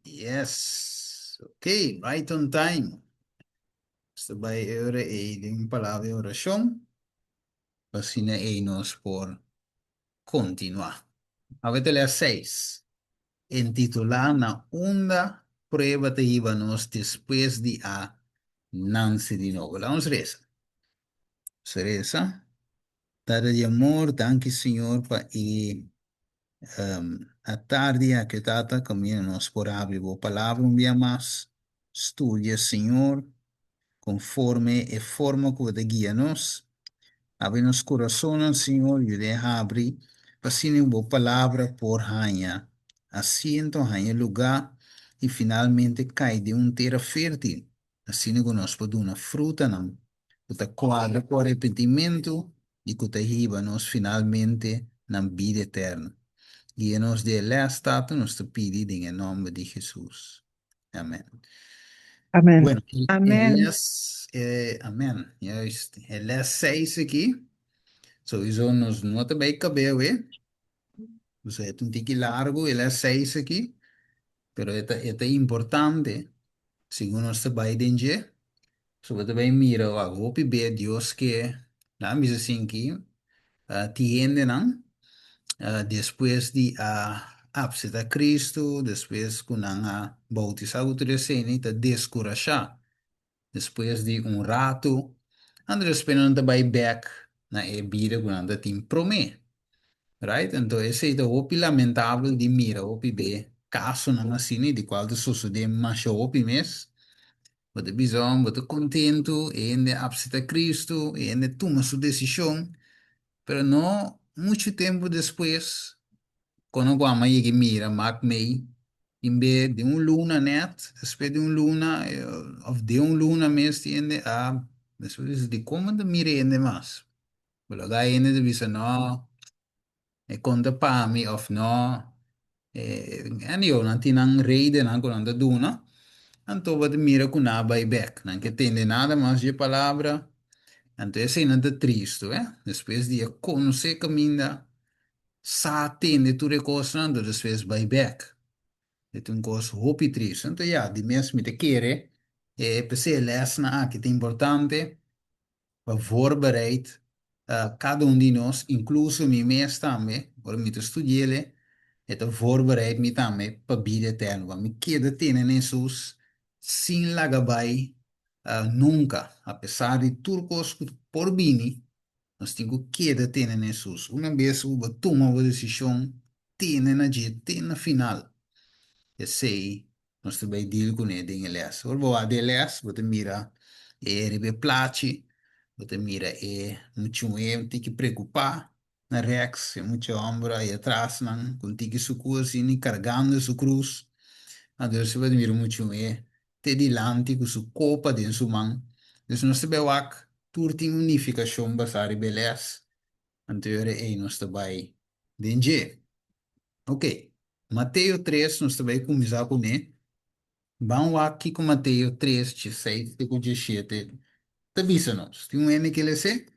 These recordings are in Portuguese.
Yes. Ok, right on time. Esta vai ora e din palavra oração. Assim é nós por continuar. Avete le 6. Intitular na onda prueba te íbamos después de a Nancy de novo. Vamos reza. Reza. Dada de amor, danke Senhor para a tarde aquietada caminho-nos por abrir a palavra um dia mais. Estudia, Senhor, conforme a forma que você guia-nos. Abre nos corações, Senhor, e deixa abrir para sim uma palavra por ranha. Assim, então, ranha lugar e finalmente cai de terra fértil. Assim, nós podemos uma fruta, não. Que quadra com arrependimento e que riba nos finalmente na vida eterna. Guia-nos de lá nos te pedi em nome de Jesus. Amém. Amen. Bueno, Amen. amén. Juist. El les 6 aqui. Sowieso nos nota bem cabelo, eh? Dus het un tiki largo, el es 6 aqui. Pero é importante, segundo nos vai denje, sobre também mira, a hope be Deus que, na misa assim aqui, tiende, não? Depois de abseta Cristo, depois que não bautizar o terceiro, tá descurachar. Depois de rato, Andres penando vai back na vida quando anda tem promê, right? Então esse é o lamentável de mira, o be caso na assim de qual te sucede mas o mes, você bisogna, você contento, e ainda abseta Cristo, e ainda toma sua decisão, pero não muito tempo depois quando a mãe que mira, Mac May, em vez de luna net, depois de luna, of de luna mês, tiende depois de como de mira ainda mais. Pero daí ainda de visa, não, é conta para mim, of não, ani eu não tinha rede, não, quando anda duna, então você mira com a back, não que tem nada mais de palavra, então esse ainda é triste, depois de conhecer caminho, sa atende tu recostando, depois back. Het een koos hoop triste. Então, ja, die mensen met de keren, per se lessen, que é importante, para voorbereid, cada um de nós, incluso mim mesmo também, por me estudar, é voorbereid me também para a vida eterna. Want me queda ter em Jesus, sem lagabai, nunca, apesar de turcos por bini, nós temos que queda ter em Jesus. Uma vez que toma uma decisão, tem na dia, tem na final. Eu sei, nós também deal com ele em LS. Ou vou a DLS, você mira, ele place, você mira, muito tem que preocupar, na Rex, é muito ombro aí atrás, não, com tique su coisa, e carregando su cruz, agora você vai mira muito te dilante com su copa dentro su mão, então nós também wak, turti unificação basari beleza, anterior nós também, dengue. Ok, Mateus 3, nós também começar com ele. Vamos aqui com Mateus 3, 16, e 17. Tabiça-nos. Tem um N que ele sei?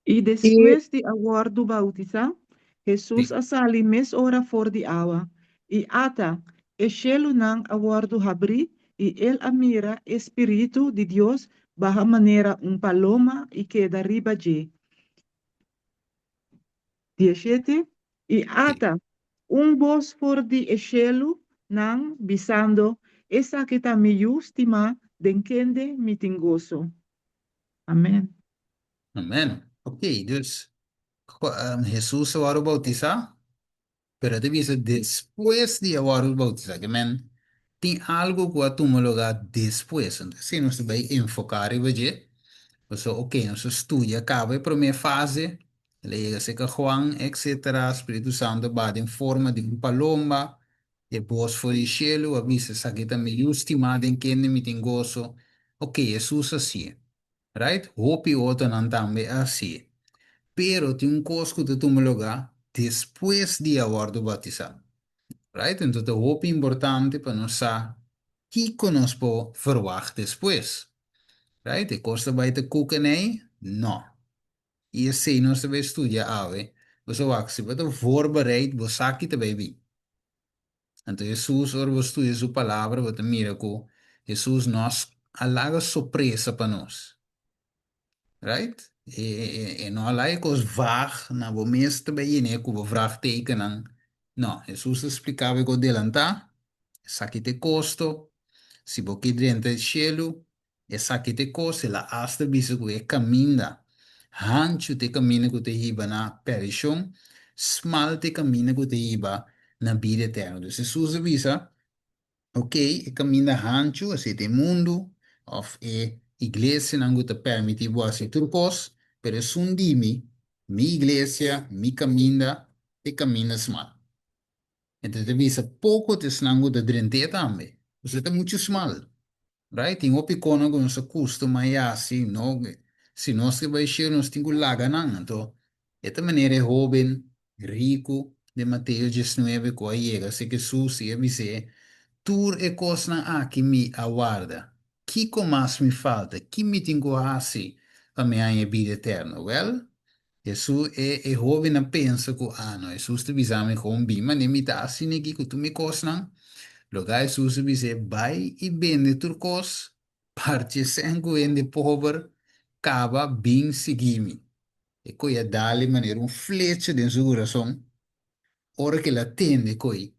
Y E después de haber bautizado, Jesús Sim. asali mes ora for di agua. Y ata, eshelo nang aguardo habri, y él amira Espíritu de Dios baja manera un paloma y queda arriba je. 17. Y Sim. ata, un voz for di eshelo nang bisando, esa que ta mi justima denkende mitingoso. Amén. Amém. Ok, dus Jesus agora bautizar, pero te dice después de agora bautizar, que man, tem algo que tu lugar después. Então, se nós vai enfocar e ver, você, ok, nós estudia, acaba a primeira fase, lega-se que Juan, etc., Espírito Santo, vai em forma de paloma, depois foi o cielo, avisa, aqui também, estimado em quem me tem gozo, ok, Jesus assim, right? Hope outro não também assim. Pero tem coisa que tu me lugar depois de haver do batizado, right? Então, hope é importante para nós saber que nós podemos verwacht depois, right? E costa vai te koken aí? Não. E assim nós também estudia ave. você vai, se você voorbereid, você aqui também, bem. Então, Jesus, ora, você estuda sua palavra, você mira que Jesus nos alaga surpresa para nós. Right? E não há coisas vagas, na bom mês também, né, que o vraagtekenen. Não, Jesus explicava que o delantar, saque te custo, se você dentro do cielo, e saque te custo, la hasta bisa que é caminha, hancho te caminha que te iba na perishão, smal te caminha que te iba na vida eterna. Então, Jesus avisa, ok, e caminha hancho, assim, tem mundo, of igreja não te permite você turcos, pero es un dimi, mi iglesia, mi caminha, te caminas mal. Então, te visa pouco te snango de drente também. Você tá muito mal, right? Tem opicona com nosso custo, mas assim, não, se nós que vai chegar, nós temos que lagar, não. Então, esta maneira é jovem, rico, de Mateus 19, que aí chega, se que susi, e avise, tur e cosa que me aguarda. Que mais me falta? Que me tenho a fazer para minha vida eterna? Well, Jesus é jovem a pensa que, não, Jesus te visame com bem, mas nem me dá assim aqui que tu me cosnan. Lugar Jesus diz, vai e vende turcos, parte sangue de pobre, cava bem seguime. E coi a dali maneira flecha de seu coração, ora que ela tende coi,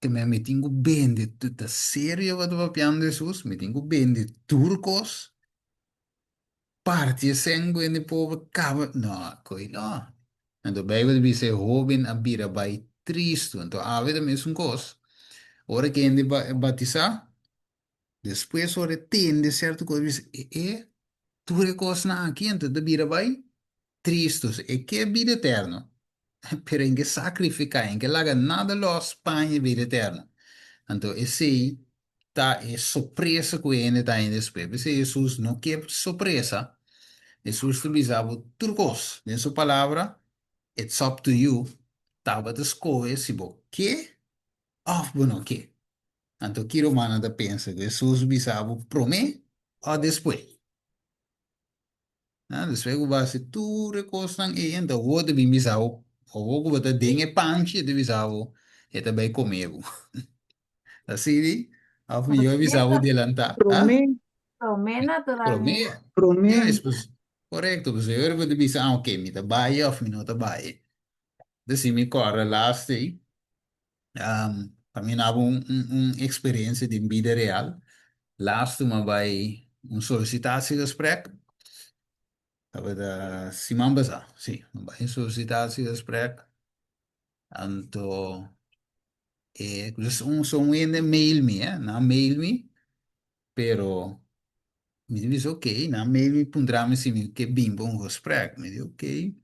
que me tenho bem de tudo sério what va piano Jesus, me tenho bem de turcos, parte sangue de pobre, cava, no, coi no. Então, a Bíblia diz, jovem a bira vai triste, então, a vida mesmo coisa. Ora que ele batizar, depois ora tende certo coisa, diz, tu recosta aqui, então, da bira vai tristes, e que é vida eterna. Pero em que sacrificar, em que laga nada los panha vida eterna. Então, esse tá é surpresa que ele está em despeito. Se Jesus não quer surpresa, Jesus utilizava turcos. Em sua palavra, it's up to you. Tava de escolha se você quer ou não quer. Então, que romana da pensa que Jesus bisavo prome ou depois. Depois que você tu recostan e então o outro bem bisavo, o que você tem é panche de bisavo, e também comeu. Assim, ao melhor bisavo Promesa, adelantar. Ah? Promé, promesa Prome? todavía. promé. Yes, pues, correcto. Pues eu vou dizer, ok, me trabalha ou me não trabalha. Assim, me corre lá, sei. Caminhava experiência de vida real. Laatst toen maar bij een sollicitatiegesprek. Hebben we de Simon Baza, sim, bij een sollicitatiegesprek. En toen, dus zo'n ene mail me, na mail me, pero me disse, ok, na mail me pundrame sim, que bimbo um gesprek. Me disse, ok,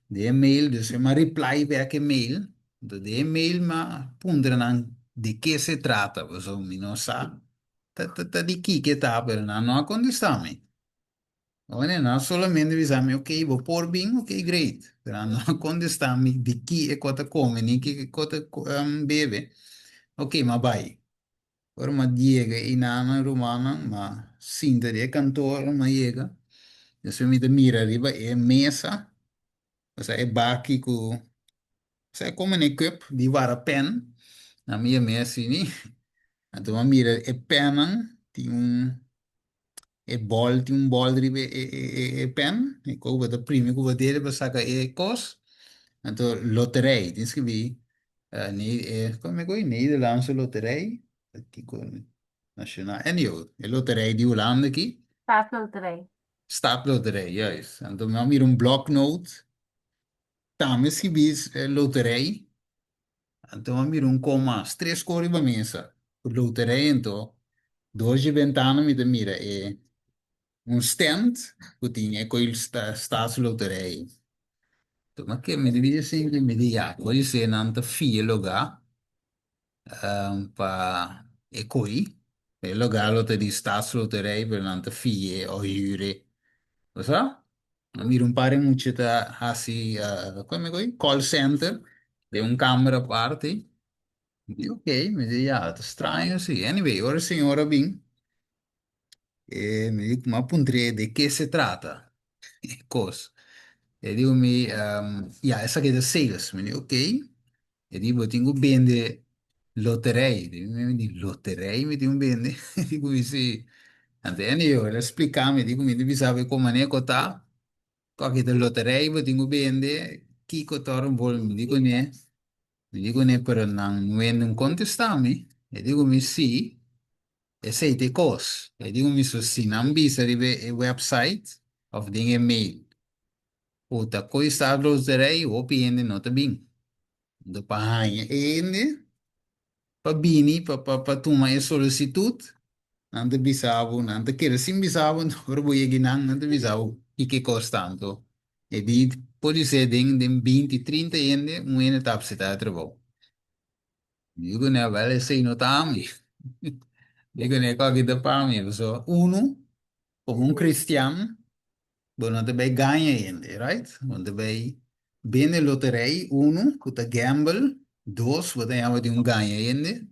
de mail, dus uma reply back e mail. De mail ma pundran de que se trata, pues, me não sabe. Tá de que tá, pero não acontece. Olha, não solamente avisar-me, ok, vou pôr bem, ok, great. Pero não contestar-me de que é que come, nem que é que bebe. Ok, mas vai. Ora, mas chega e na romana, mas sinta de cantor, mas chega. Depois me mira arriba, é mesa, ou seja, é baki com, sai como ne cup, de vara pen, na minha mesa, assim, então, mira, é penan, tem tem um bol de pen, e como o primo que dele para sacar cos, então loteria, diz que vi, como é que é, Nederlandse loterij, aqui com nacional, en eu, é loterij de Holanda aqui, Paso 3. staploterij, juist. Então, eu miro blocknote, também se vi loterij, então eu miro coma, três cores para mesa, loterij, então, dois de ventana me mira, stand que tinha com ele staatsloterij. Ma che mi devi sempre mi dici, quelli se non ti filo ga, pa e coi, e lo galo te di staatsloterij per non ti fie o jure. Lo so? Mi rompare mucho da asi, come coi, call center, di un camera a parte. Ok, mi dici, strano, sì. Anyway, ora signora Bing, e mi dico, ma appunto, di che si tratta? Cosa? E digo-me, yeah, essa aqui é de sales. Me digo, ok. E digo, eu tenho vende loteria. Me digo, loteria? Me digo, vende. Digo, se... Entende? Ela explicar-me, digo, me sabe como é que tá. Qualquer da loteria, eu tenho vende. Que cotar um bolo, me digo, né? Me digo, né, pero não é não contestar-me. Eu digo-me, sim. Esse aí tem cost. Eu digo-me, se não visa o website, of the e-mail. Outra coisa, a loteria, ou pende, não tá bem. Do pahanha, ele, para bini, para tomar a solicitude, não te bisavo, não te querer sim bisavo, não rebuia que não te bisavo, e que custa tanto. E di, pode ser de 20, 30 ende, um ende tá para estar trabalho. Digo, né, vale, sei no tami. Digo, né, qual que dá para mim, so, como um cristiano, bom, não te vai ganhar ende, right? Não te vai, bem na loteria, que tá gamble, dois, você tem um ganha ende,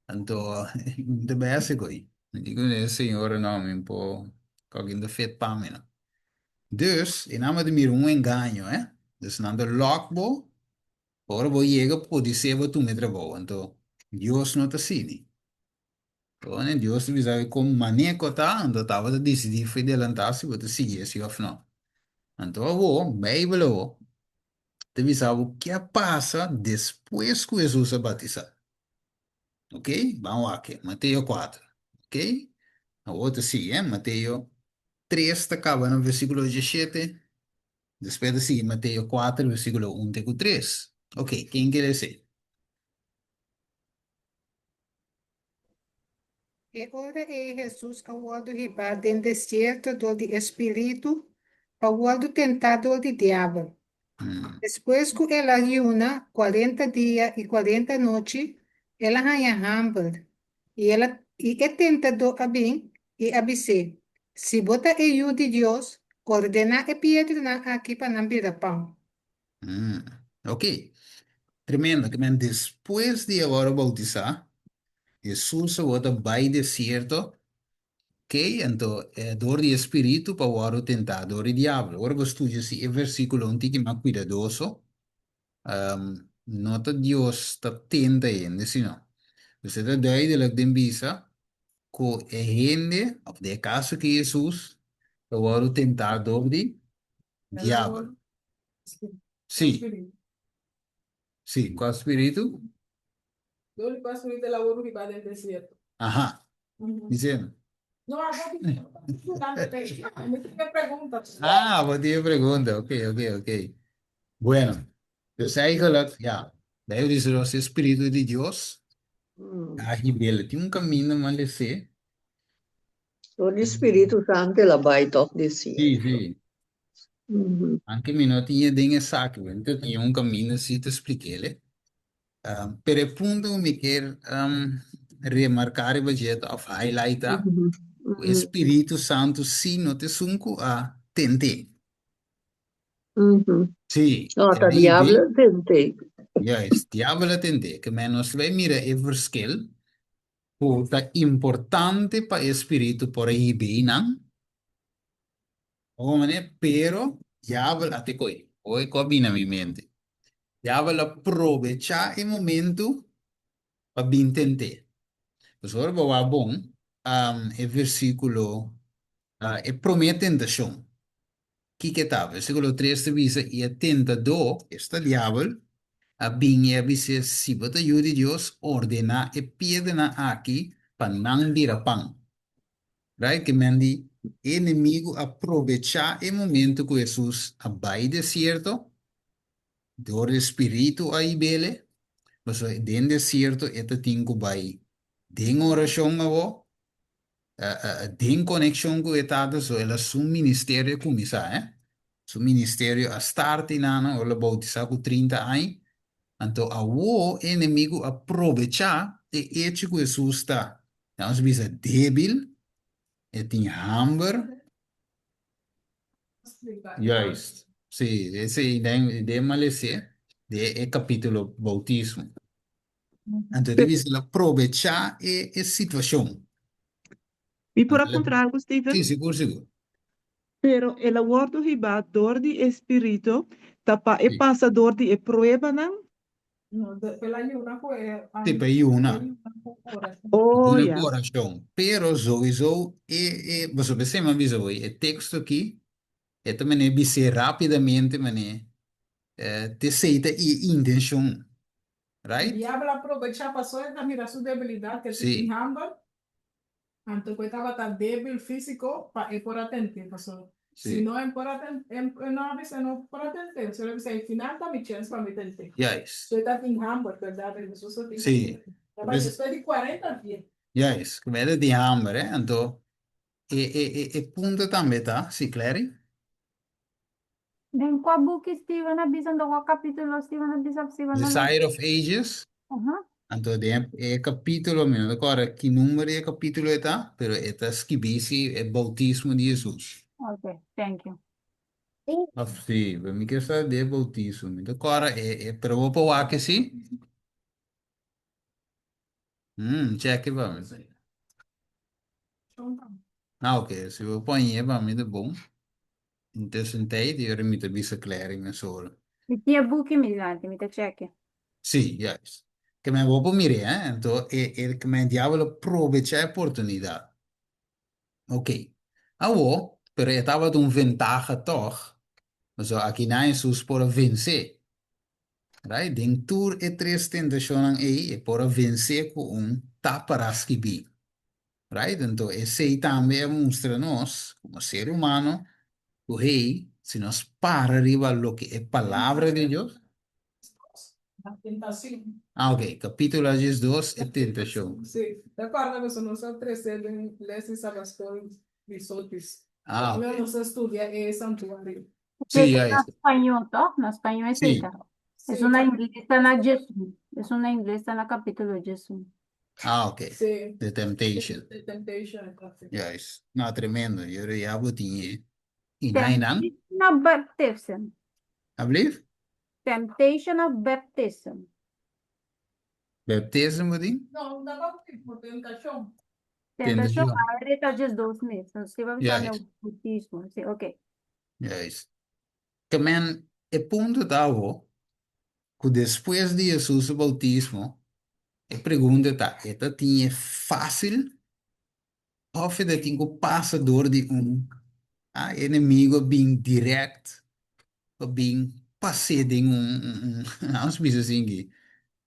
então, de base coi. Digo, né, senhor, não, me pô, qualquer da feito para mim, não. Dus, in nome de mir um engano, Dus, na de lockbo, ora vou chega, pode ser, tu me trabalho. Então, Deus não tá assim. Então, né, Deus te sabe como maneco tá, então tava a decidir foi adelantar se você seguir se ou não. Então, eu vou, Bíblia, te sabe o que passa depois que Jesus é batizado. Ok? Vamos aqui, Mateus 4. Ok? A outra sim, Mateus 3, acaba no versículo 17. Después de sí, Mateo 4, versículo 1 a 3. Ok, ¿quién quiere decir? E ora é Jesus ao lado riba em deserto do de espírito, ao lado tentado de diabo. Mm, Depois que ela ayuna 40 dias e 40 noites, ela ganha hambre. E é tentado a bem e a bise. Se bota e de Deus, ordena e piedra na aqui para não virar pão. mm. Ok, tremendo, que man, después de ahora bautizar, Jesús se bota vai desierto, ok, então, dor de espírito para o tentador e diabo. Agora você estuda esse versículo um tique mais cuidadoso, nota Deus está tenta ainda, se não. Você está daí de la dembisa, com a gente, de caso que Jesus, o tentador de diabo. Sì, sì, qua spirito. Dove posso ir lavoro que vai dentro desse jeito? Aha, dizendo. Não, agora me tem pergunta. Ah, vou ter pergunta. Ok, ok, ok. Bueno, dus eigenlijk, ja, de Bijbel diz los Espíritu de Dios, a rebelde tem um caminho, mas ele sei. So, l'Spirito Santo la baita desse Sim, jeito. sim. Mhm. Anche me não tinha dinheiro saco, então tinha um caminho, assim, te expliquei. Per il punto mi quer remarcare budget of highlighter, Mhm. o Mhm. Espírito Santo sim não te sunco a tente. Mhm. Sim, No, e ta daí vem, diablo tentei. juist, diavolo tente, que menos vai mira e verschil, o tá importante para o Espírito por aí bem, não? Homem, pero diavolo até coi, oi combina mi mente. Diavolo aprovecha o momento para bem tente. Pues agora vou a bom, o versículo, e promete tentação. Que está? Versículo 3 te diz, e a tentador, este diabo, a vinha dice, si vos te ayude Dios, ordena e piedra aqui para não vir a pão. Right? Que mandi, inimigo aprovechar o momento que Jesus vai desierto, do espírito aí bele, mas den desierto, este tingo vai, den oração a vo, tem conexão com o Estado, so ela um ministério começar, Su ministério a start inana, ela bautizar com 30 anos, então a o inimigo aproveitar e hecho que Jesus está. Então, se você débil, e tem hambre, juist. Sim, esse ideia malese, de capítulo bautismo. Então, deve ser aproveitar a situação. E por ao Então, contrário, Steven, sim, seguro, seguro. Pero el aborto hiba door di espíritu tapa e Sì, pasa door di e prueba nang. No, pela Yuna fue tipo aí una. oração. Oh Una ya. coração. Pero sowieso, você percebe, mas o texto aqui, é também é ser rapidamente, mané, te aceita e intenção, O right? diabo aproveitar passou a mirar sua debilidade, que se Sim, enramba, então que estava tan débil físico, para ir por atender, pastor. Se sim. não é por atender, não avisa não por atender, se ele diz, final tá me chance para me atender. Yes. So está enramba, verdade, isso só tem Sim. que mas estou de 40 dias. Yes. Come di hammer, então, punto também, tá? Sim, claro? Then kwa book Steven na bisan do kwa kapitulo Steven na bisan Steven na no. Desire of Ages. Aha. Então, é capítulo, meu, agora, que número é capítulo é, tá? Pero é tá esquibisi, é bautismo de Jesus. Okay, thank you. Ah, sim, para mim que essa de bautismo. Então, agora, pero vou pôr aqui, sim? Check, vamos. Então, tá. Ah, ok, se eu pôr aí, vamos, é bom. Então, sentei, eu remito a bicicleta, minha sola. Itia book mi ganti, mi te check. Sì, yes. Che me vuoi pomire, Então, che me diavolo prove c'è opportunità. Ok. Awo, pero estava de ventaja toch. Also, aqui na Jesus por vencer. Right? Den tour e tres tentaciones aí, e por vencer com taparaskibi. Right? Então, esse aí também mostra nós, como ser humano, o rei, se nós para arriba lo que é palavra de Deus. A tentação. Ah, ok. Capítulo 2 é tentação. Sim, de acordo, mas nós só crescemos nesses sabastões de soltos. Ah, Nós ok. não estudia é santuário. Sì, Na español, to? Na español es sì. esta. Es Sim, una inglesa na Jesús. Es una inglesa na capítulo Jesús. Ah, ok. sim. The Temptation. The temptation. Yes. No, tremendo. Yo le abo tinha. Inainan. Temptation of baptism. I believe. Temptation of baptism. Baptismo din. Não, dá para por tentação. Tentación, Tentación. ahorita just 2 meses. Entonces, iba a Yes. usar el bautismo. Sí, ok. Yes. Que man, e punto tavo, que depois de Jesus o bautismo, e pergunta tá, esta tinha fácil, ou esta tinha passador de inimigo bem direct, ou bem passei de vamos dizer assim,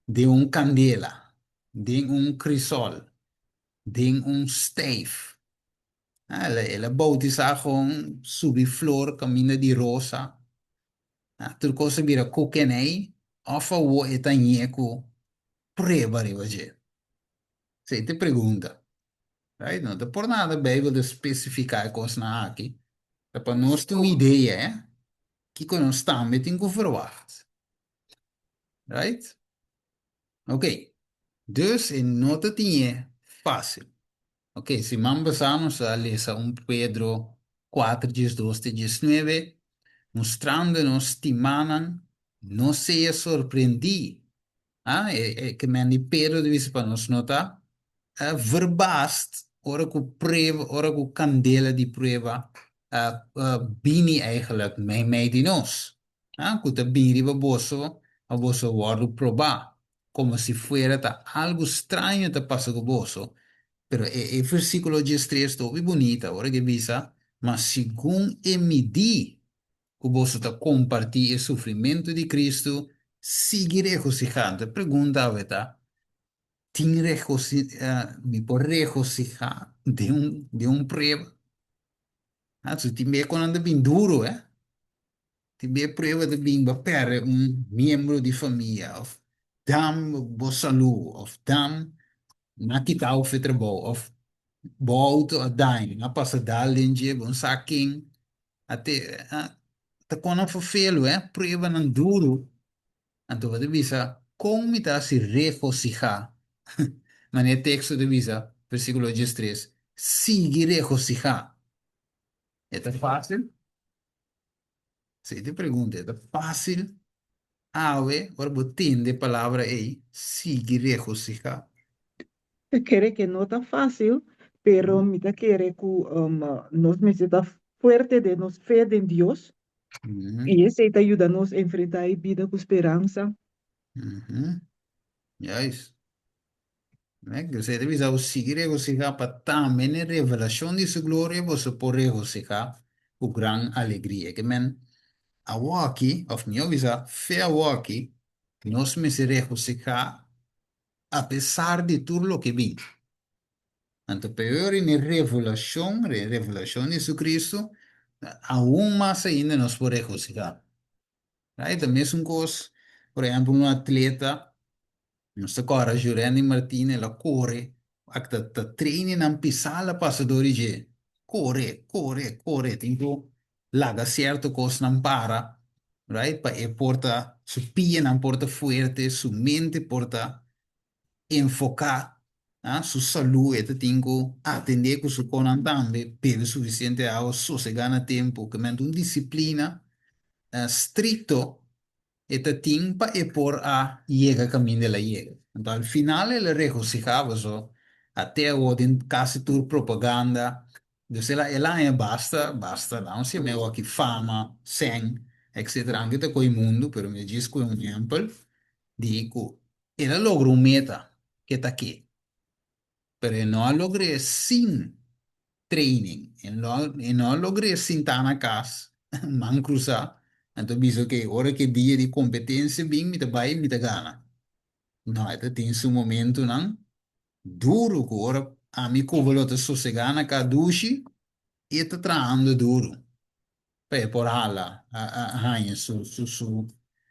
de candela, de crisol, de stave. Ela bautiza gewoon subiflor, camina di rosa. Tu cosa vira coquenei, ofa wo etanheco, preba rivaje. Se te pergunta, right? Não te por nada Bijbel de specificar coisas na aqui. É para nós ter uma ideia, que quando estamos em que verwacht. Right? Ok. Dus in nota tinha fácil. Ok, se mambasamos a ler Pedro 4, 12, 19, mostrando-nos timanan, não seja surpreendido. Que me Pedro disse para nos notar, verbaast, ora com prova, ora com candela de prova, bini eigenlijk mij die nos. Que bini a bosso guardo probar, como se fuera algo estranho te passa com bosso. Pero el versículo 13 está muy bonita, ahora que visa, mas según emidi que vos está compartir el sufrimiento de Cristo, sigue regocijando. Pergunta, ¿verdad? Me por regocijar de prueba? Se tiver quando anda bem duro, tiver prueba de bem para membro de família, of dam boa saúde, of dam na kita of trabalho, of volto a daim, a passa dalinje, bom saquinho, até tá quando for feio, prova não duro, então você visa como está se regocijar, mas no texto de visa, versículo 13, sigue regocijar. É fácil? Se te pergunta, é fácil? Agora botando a palavra aí, sigue regocijar. Quiere que no está fácil, pero mira quiere que nos necesita fuerte de nos fe en Dios. Uhum, Y ese te ayuda a nos a enfrentar la vida con esperanza. uhum. Juist. Né? Que você deve seguir regocijar para também a revelação de sua glória, você pode regocijar com grande alegria. Que men, a aqui, of meu visa, fé a aqui, nós me se regocijar apesar de tudo o que vem. Tanto pior em revelação de Jesucristo, aún mais ainda nos pode regocijar. Right? A mesma coisa, por exemplo, um atleta, nossa cara, Jurene Martínez, ela corre, a treina não pisar la passador de corre, corre, corre, tipo, larga certo coisa não para, right? Pa e porta, su pia não porta fuerte, su mente porta enfocar, su saúde, e tenho atender com su conan também, bebe suficiente água, sossegar na tempo, que mente uma disciplina stricto esta timpa e por a llega caminho dela llega. Então, al final, ele regocijava só. Até agora, em quase tudo propaganda. Então, ela é basta, não se me aqui fama, sem, etc. Anche com o mundo, pero me diz que é um exemplo, digo, ela logrou meta, que está aqui. Pero não logrou sem training, e não logrou sem estar na casa, man cruzar. Então, visto que hora que dia de competência, bem, me vai, me gana. Não, então tem esse momento, não? Duro, que hora a mim covalota sossegar na caduche e tá trabalhando duro. Para por lá, a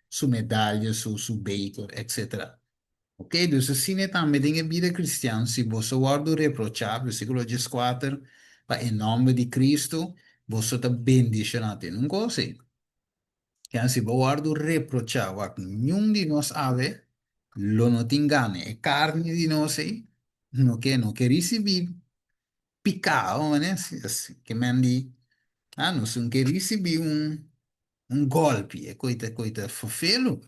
su medalha, su bacon, etc. Ok? Dus assim é também tem a vida cristã. Se você guarda reprochar, versículo 14, para em nome de Cristo, você está bendicionado. Não consegue. Que se guarda reprochar, o nenhum de nós ave, lo não te engane, é carne de nós, não que receber picado, né? Que mandi, não quer receber golpe, é coisa fofelo.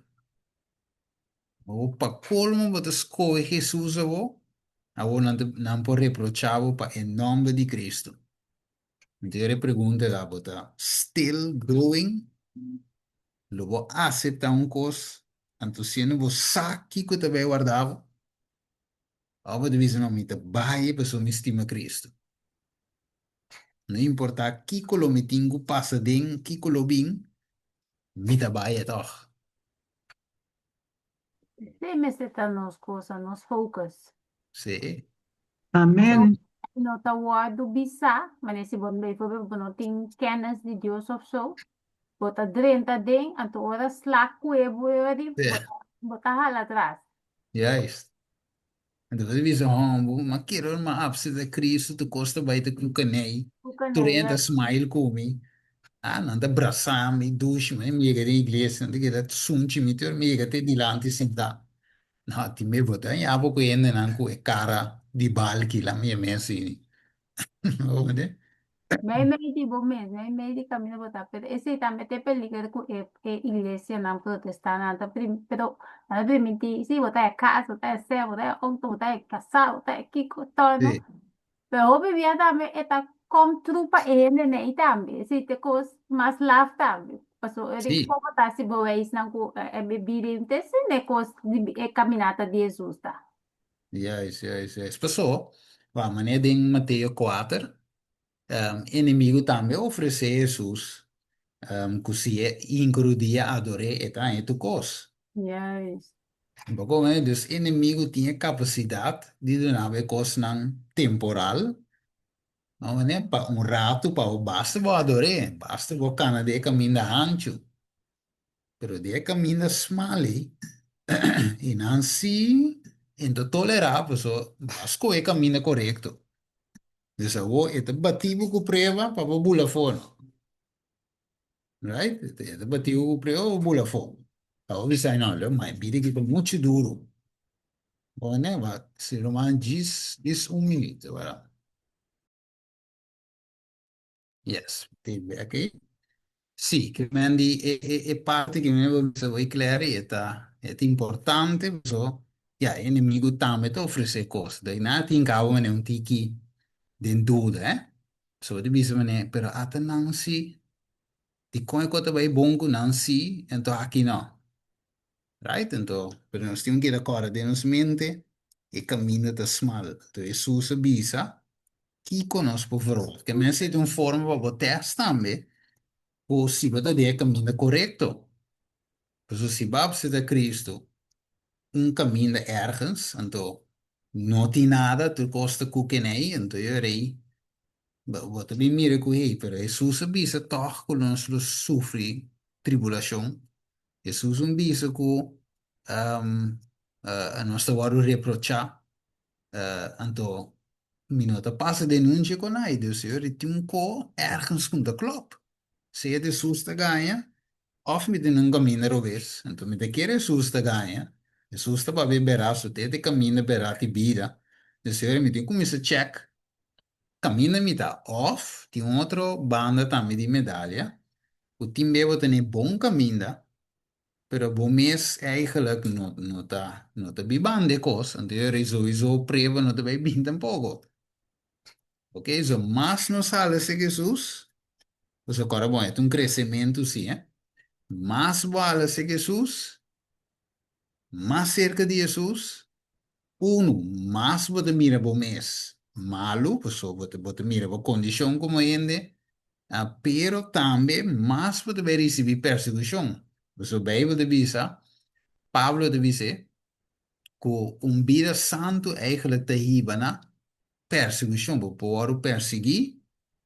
Opa, colmo, botas escolhe Jesus, agora não pode reprochar para em nome de Cristo. Então, ele pergunta lá, bota, still growing? Lo vou aceitar coisa, tanto sendo vou saque que também guardava, ou de vez não me vai, pessoa me estima Cristo. Não importa que colo me tingo passa den, que colo bem, me vai toch. Sí, me setan nos cosas, nos focus. Sim, Amén. No tawado bisa, mas se bon bei for no ting kennis de Deus of so. Bota drenta ding, anto ora slack kuebo yori, bota hala atrás. juist. Então, de vez mas quero uma ápice de Cristo, tu costa vai te cucanei, Bukan tu na renta yan. smile comigo. Não te abraçar-me, duche-me, me chega da igreja, não te queda sunte me ter me chega até dilante sentar. Não, ti me bota, e abo que ainda não com a cara de balque lá, minha mãe assim. Não, May di bo mes, may di kami na bota. Pero ese también te peligra ku iglesia na protestante. Pero na permiti, si bota é casa, bota é céu, bota é onto, bota é casado, bota é kiko, todo. sim, Pero hoy vivía también esta con trupa y también, si te cos más laugh también. Paso eri sim, como ta si boeis nang ku bibiri te si ne cos caminata de Jesus ta. yes. Passou, va, maneira em Mateus 4, inimigo também oferece Jesus, que se incluía adorar e tu cos. Yes. Bom, dus inimigo tinha capacidade de donar coisas temporal. Não, né? Para rato, para basta vou adorar, basta vou cana de caminho ancho, pero de caminho smali, e não se, então tolerar, pessoa, basco é caminho correto. Então, vou, é batido com prova para o bula fora, right? É batido com prova para bula fora. Então, você não, mas vira que é muito duro. Bom, né? Se Roman diz minuto, voilà. Yes, teve aqui. Sì, che quindi è parte che mi vuoi chiarire, è importante, so, ja, è nemico tamme, to offre cose, dai nati in cavo ne un tiki den dude, So de bisa mane, pero ata nang si, di koi kota bai bongo nang si, ento aqui não. Right? Então, pero nós temos que ir agora de nos mente e caminho da smal. Então, Jesus avisa que conosco por favor. Que me sei de uma forma para botar também, ou se você der caminho correto. Porque se você da Cristo, um caminho ergens, então, não tem nada, tu costa com quem é, então eu rei. Você bem mira com ele, pero Jesus avisa toch conosco sofre tribulação. Jesus avisa que a nossa hora reprochar. Então, minuto passa denúncia com aí, Deus Senhor, e tem um co ergens com da klopt. Se é de susta ganha, of me den um caminho rovers. Então, me de querer susta ganha, de susta para ver beraço, te caminho berato bira. Deus Senhor, me tem como isso check, caminho me dá off, tem outro banda também de medalha, o time bebo tem bom caminho, pero bom mês eigenlijk não tá bibando de coisa, então eu sowieso preva não tá bem bem tampouco. Ok, so más nos sale de Jesús, pues ahora bueno, es un crecimiento, sí, ¿eh? Más vale de Jesús, más cerca de Jesús, uno, más vos te mira vos mes, malo, pues vos te mira vos condición como ende, pero también más vos te ver recibir persecución. Pues o Bijbel te visa, Pablo te dice, que un vida santo eigenlijk te hibana persecución, vos por perseguir,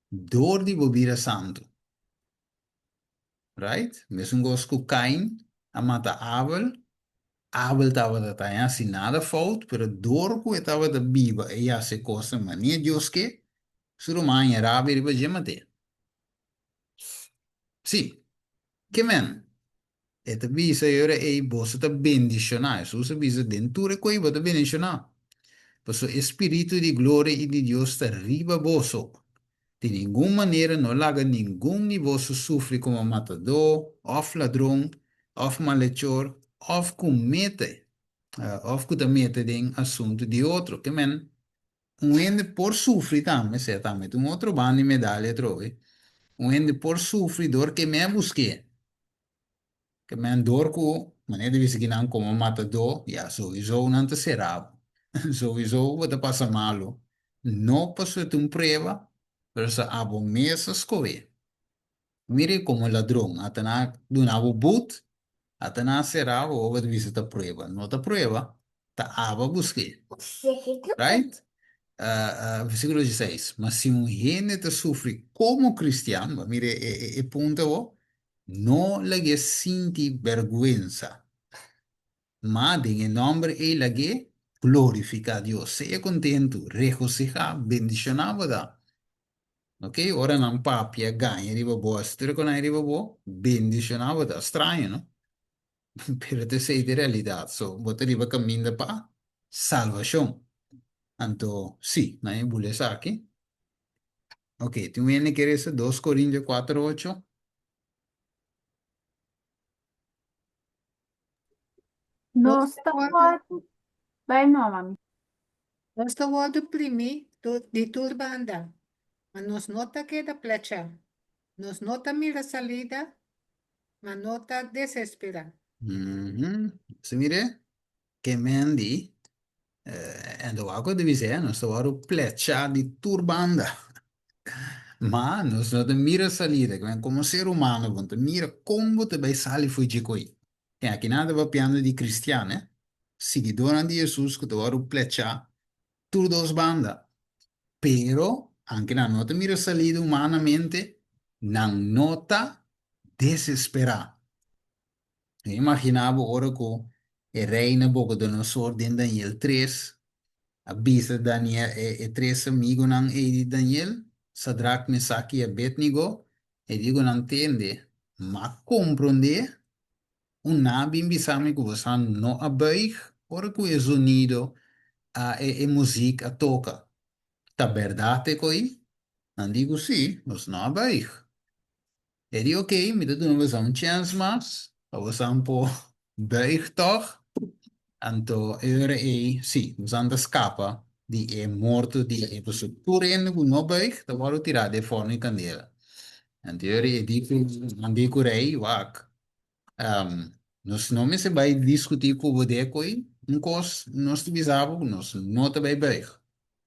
door die vida santo. Right? Mesmo gosto que Caim a mata Abel, Abel estava da taia assim nada fout, pero dor que estava da biba e já se costa mania Deus que surumanya rabi riba gemate. Sim, que men. Eta bisa yore e bosa ta bendicionar, su se bisa denture coi bota bendicionar. Passo espírito de glória e de Deus está riba boso. De nenhuma maneira não larga nenhum de vossos sofre como matador, of ladrão, of malhechor, of comete, of que mete em assunto de outro, que men, ende por sofrer também, certamente, outro bando de medalha trove, ende por sofredor que me busque, que men dor que, maneira de que não como matador, já sowieso não te será, sowieso você passa malo, não passa tu prova, pero sa abo mesa escoger. Mire como ladrão, atana dunavo boot, atana será o over visita prueba. Não ta prueba, ta aba busque. Right? Versículo 16. Mas se um gene te sofre como cristiano, mire, ponto, não lhe sinti vergüenza, mas em nome de ele glorifica a Deus. Seja contento, regocija, bendicionava da. Ok, ora non papia ganha riba boa, stare con riba boa, bendicionava da estranho, no? Pero te sei de realidade, so, bota riba caminho para salvação. Então, sim, na é bulesa aqui. Ok, tu viene que esse 2 Coríntios 4:8. No Nós está word, forte. Vai não, mami. nós word primi de turbanda. Mas nos nota que da plecha. Nos nota mira salida, mas nota desespera. Se mire, que mendi, en de waco de vise, no sto varo plecha di turbanda. Ma nós não mira salida, que vem como ser humano, quando mira como te vai sair fugir coi. E aqui nada va piano di cristiano, eh? Seguidor di Jesus que te va plecha tur dos banda. Pero, anche na nota mira salida humanamente, non nota desesperar. Eu imaginava ora que o rei Nabucodonosor de Daniel 3, a bisa Daniel e três amigos não é de Daniel, Sadrach, Mesach e Abednego, e digo não entende, mas compreender nabi bisame que você não abaix, ora que o sonido e música toca. Tá verdade coi? Não digo sim, mas não abaix. E digo ok, me dá uma chance mais, você um po baix toch, então, ora e, sim, você anda escapa, die é morto, die é pessoa por ende com no buig, dan wordt tirado de forno e candela. En teorie é dico, andi curei, wak. Nós não se vai discutir com o deco aí, nós bisavos, nós não também buig.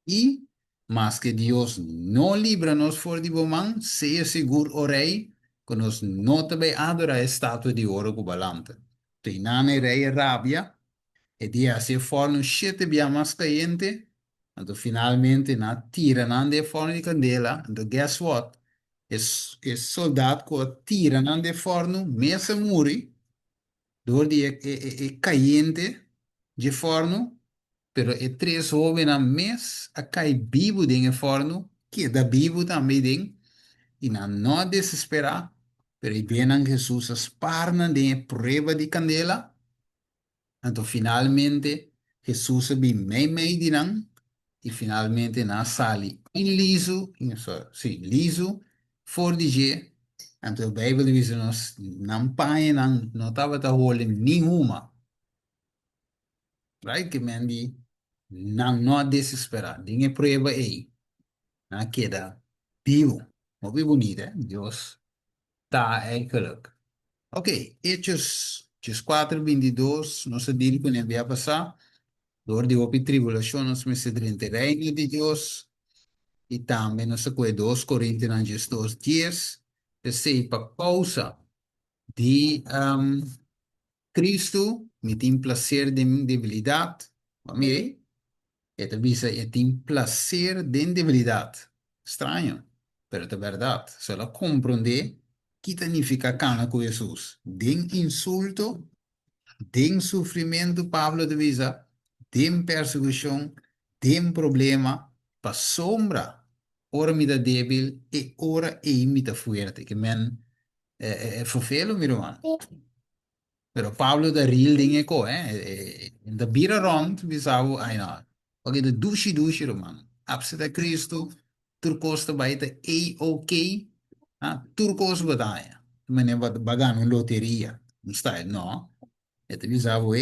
E, mas que Deus não livra-nos for de bom, seja seguro, orei, que nós não também adorar a estátua de ouro com balanta. Tem nane rei rabia, e dia se forno shit bia mais caliente, então finalmente na tira nande forno de candela, então guess what? É soldado que tira nande forno, mesa muri, door die é caliente de forno, pero é três homens na mes a cai vivo dentro do forno, que da vivo também dentro, e não desesperar, pero vem Jesus as parna de prova de candela, então finalmente Jesus be meio dinang, e finalmente na sali in liso, sim, liso, for de je, então a Bíblia diz nos, não pai, não estava a rolar nenhuma, right? Que men di, não desesperar, dinhe prova aí. Na queda vivo. Muy bonito, ¿eh? Dios está ahí, geluk. Ok, Hechos 4:22, no se dice que ne via passar, door die op tribulação, nos me se drente reino de Deus, e também nos se 2 Coríntios 2:10, de sei pa causa de Cristo, me tem placer de minha debilidade, amém? Esta visa é tem placer de debilidade. Estranho, pero é verdade. Só compreender que significa cana com Jesus. Den insulto, den sofrimento, Pablo de visa, den persecução, den problema, pa sombra, ora me da débil e ora e me da fuerte. Que men, vervelo, meu irmão. Pero Pablo da real ding eko, in de bira rond, bisau, ai no. Ok, de douche, roman. Apsita Cristo, turcos te baita ok, turcos bataya. Mene wat bagan un loteria. Un style, no. Et bisau,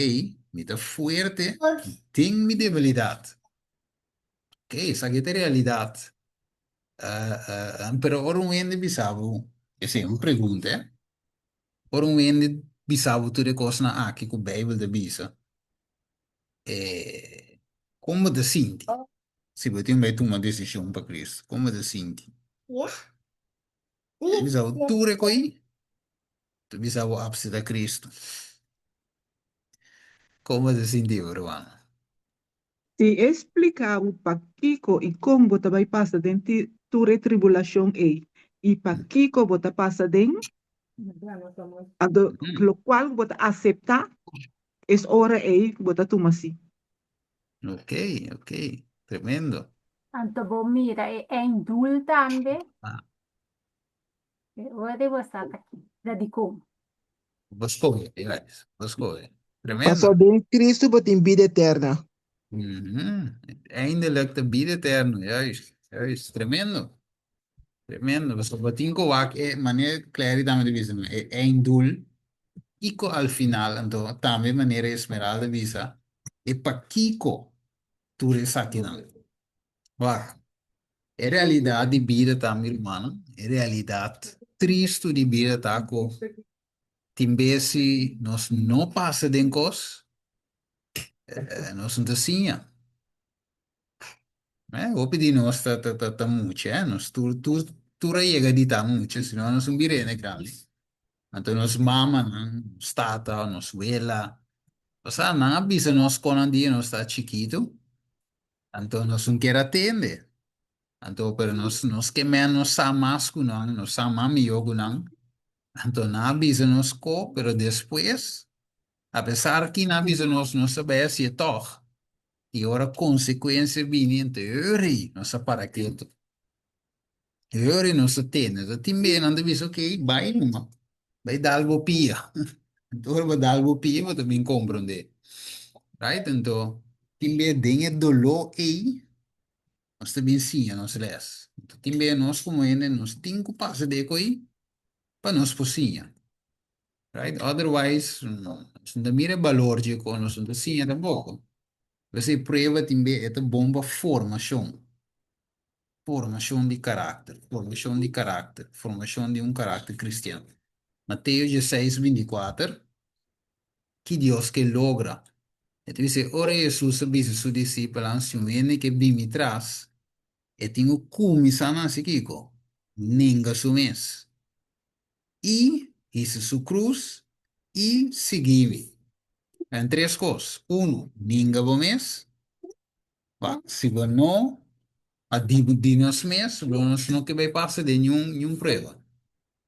mi te fuerte, ting mi debilidad. Ok, esa que te realidad. Pero ora un wende bisau, esa é uma pergunta, ora um wende bisau tu de coisa na aqui com o Bible de bisa. Como te senti? Se você tem uma decisão para Cristo, como te senti? Bisa tu recoi, tu bisa o ápice da Cristo. Como te senti, Ruano? Se explicar o Kiko e como você vai passar dentro da tribulação e para Kiko você passa dentro, lo qual você aceitar, é hora você toma assim. Ok, tremendo. Tanto bom, mira, é indultante. Ah, Ora devo stare aqui, da di come. Boscoe, guys, Boscoe. Passou Tremendo. bem Cristo, but em vida eterna. Eindelijk de vida eterno, juist, tremendo. Tremendo. Você botinho com a maneira clara também de visão. É indul. Iko al final, então, também maneira esmeralda visa. E pa Kiko, tu resaki não. Ora, é realidade de vida também, irmão. É realidade triste de vida tá com. Timbesi, nós não passa de cos, nós não assim, o pedi nós tá muito, nós tu chega de tá muito, senão nós não viremos grande. Então nós mama, nós tata, nós vela, passa não avisa nós quando dia nós tá chiquito, então nós não quer atender. Então pero nós que menos sa mais com nós sa mami eu com não, então não avisa nós co, pero depois, apesar que não avisa nós saber se é toch. E ora consequência viniente, ori, nossa paraquedo. Ori nossa tênis, a timbe não deve ser ok, vai dar algo pia. Então, vai dar algo pia, mas também compreender. Right? Então, timbe dengue dolor aí, nós também sim, nós les. Então, timbe nós como ainda, nós cinco passos de coi, para nós pocinha. Right? Otherwise, não mira valor de com nós não sim tampouco. Você prueba também é bom para formação. Formação de caráter. Formação de caráter. Formação de um caráter cristiano. Mateus 16:24. Que Deus que logra. Então, dice, ora Jesus disse a seus discípulos, se viene que vem me traz, e tenho come sana assim, Kiko. Ninga sumes. E, isso sua cruz, e segui-me. Em três coisas. Ninga vomes. Se você não, a dinos mes, nós não que vai passar de nenhum prova.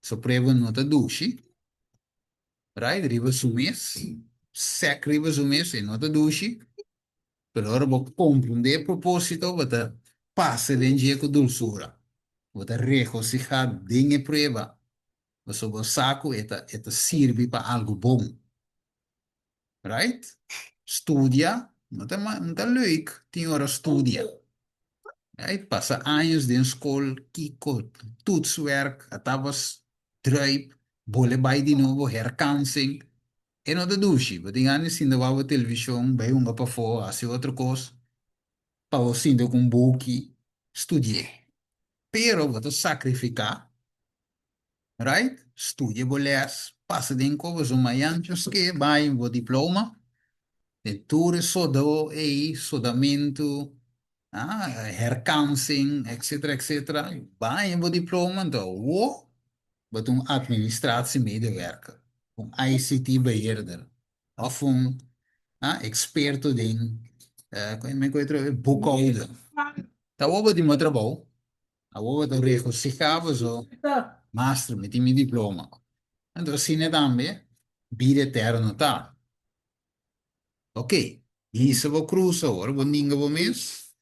Se prova não está duche, right? Riva sumes, sec riva sumes, e não está duche, pero ora vou compreender propósito, você passa de dia com dulçura. Você regocijar de prova. Você o saco, eta serve para algo bom, right? Studia, não está leuk, tem hora studia. Right? Passa anos de escola, kiko, toetswerk, atavas, druip, bole bij de novo, herkansing. En não te douche, but tem anos ainda vai a televisão, vai um para fora, assim outra coisa, para você ainda com book, estudie. Pero, vou sacrificar, right? Estudie, boles, passa de coisas, uma antes que vai o diploma, de tudo, sodo, sodamento, herkansing, etc. Vai o diploma, então, wat een administratiemedewerker, een ICT-beheerder of een experto in boekhouder. Dat wordt die met trabalho. Dat wordt de regels zich gaven zo, master met die diploma. En dan zie je dan weer, bieden ter nota. Oké, hier se vou cruz hoor, wat ninguém vou mes.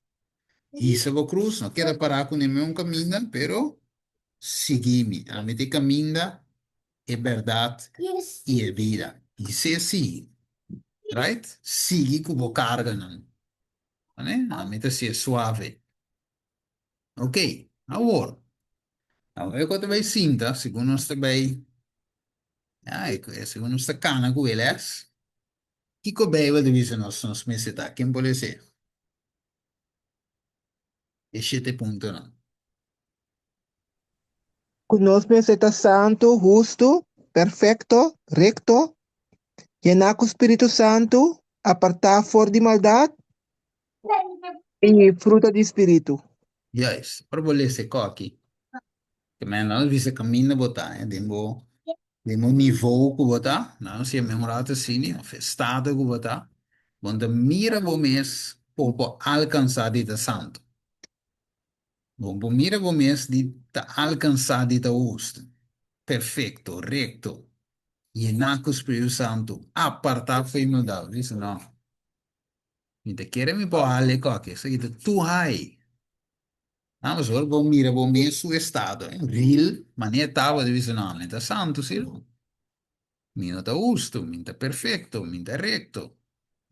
Hier se vou cruz, não quero parar com nenhum caminho, pero seguir-me. A mim te caminha é verdade e é vida. E se assim, right? Sigue com a carga, não. Né? A meta se é suave. Ok, agora. Agora eu também sinta, segundo nós também, segundo nós cana com eles, que que bem de dizer nós meses tá, quem pode ser? E 7 pontos, não. Conosco está santo, justo, perfecto, recto, llenar con Espíritu Santo, apartar fora de maldade e fruta de Espírito. Yes, para boleh se aqui. Que men não visa caminho botar, demo nível que botar, não se é memorado assim, estado que botar, quando mira o mês, por alcançar de santo. Bom, mira o mês de alcançar de usto. Perfeito, recto. E na com o Espírito Santo, apartar foi mudado. Isso não. Me te quer me pôr ali qualquer, isso aqui tu hai. Ah, mas agora vou mira o mês o estado, real, maneira estava de isso não, então santo, sim. Mi não tá justo, mi tá perfeito, mi tá recto.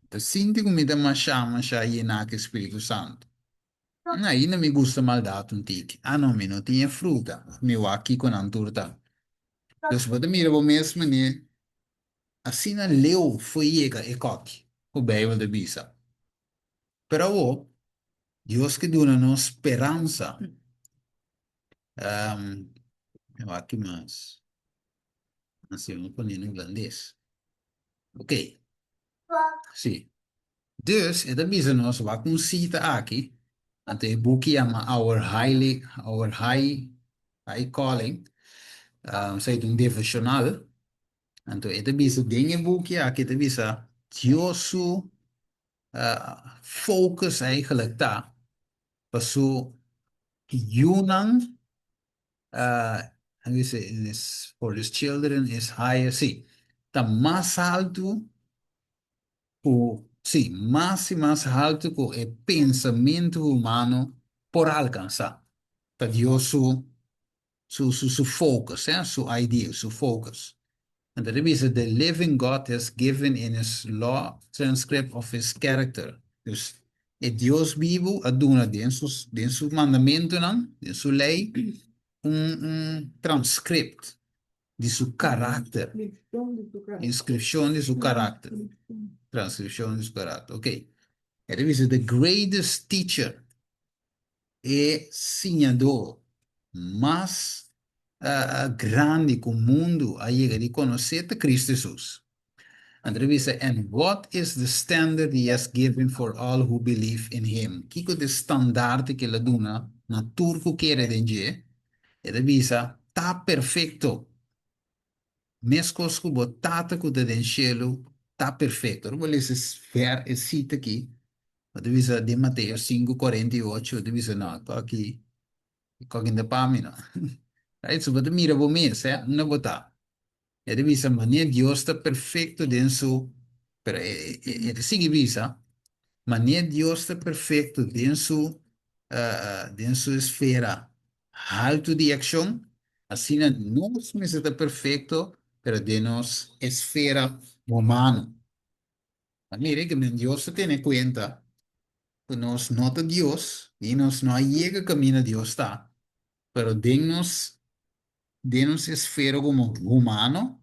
Tá sinto que mi tá machar e na que Espírito Santo. Aí não me gusta maldade um tique. Ah, não, mi não tinha fruta. Mi o aqui com a turta. Então, você mira o mesmo, né? Assim, não leu, foi e coque. O bem de bisa. Pero, Deus que dá uma esperança. Eu aqui mais. Assim, eu vou pôr em inglês. Ok. Sim. Dus, het is nos wat een site aqui. Ante boekje ama our high calling. Zij doen devocional. Anto het is dingen boekje aqui te bisa. Josu focus eigenlijk daar. Pasu Yunang how you say is for his children is higher. Sí. Ta más alto sí, más y más alto que el pensamiento humano por alcanzar. Pero Dios su focus, su idea, su focus. And the is the living God has given in his law transcript of his character. Dus het Dios vivo a doen de sus mandamientos, de su ley, un transcript de su carácter. Inscripción de su carácter. Transcripción de su carácter. Ok. Ele diz, the greatest teacher é ensinador mais grande que o mundo a chegar de conhecer de Cristo Jesus. André diz, and what is the standard he has given for all who believe in him? Kiko de standaard que ele dona na turco que era dengue, ele diz, tá perfeito. Mescos que botata que de den cielo, tá perfeito. Eu vou ler esse cita aqui. Ele diz, de Mateus 5:48, ele diz, não, tô aqui. Kokin da pamina. Right? So, bata mira bo mes, una bota. E de visa mania Dios está perfecto dentro, pero e sigue visa, mania Dios está perfecto dentro esfera alto de acción, assim não está perfeito, pero dentro esfera humano. Mire que Dios se tiene cuenta que nos nota Dios y nos no llega camino a Dios está, pero denos esfera como humano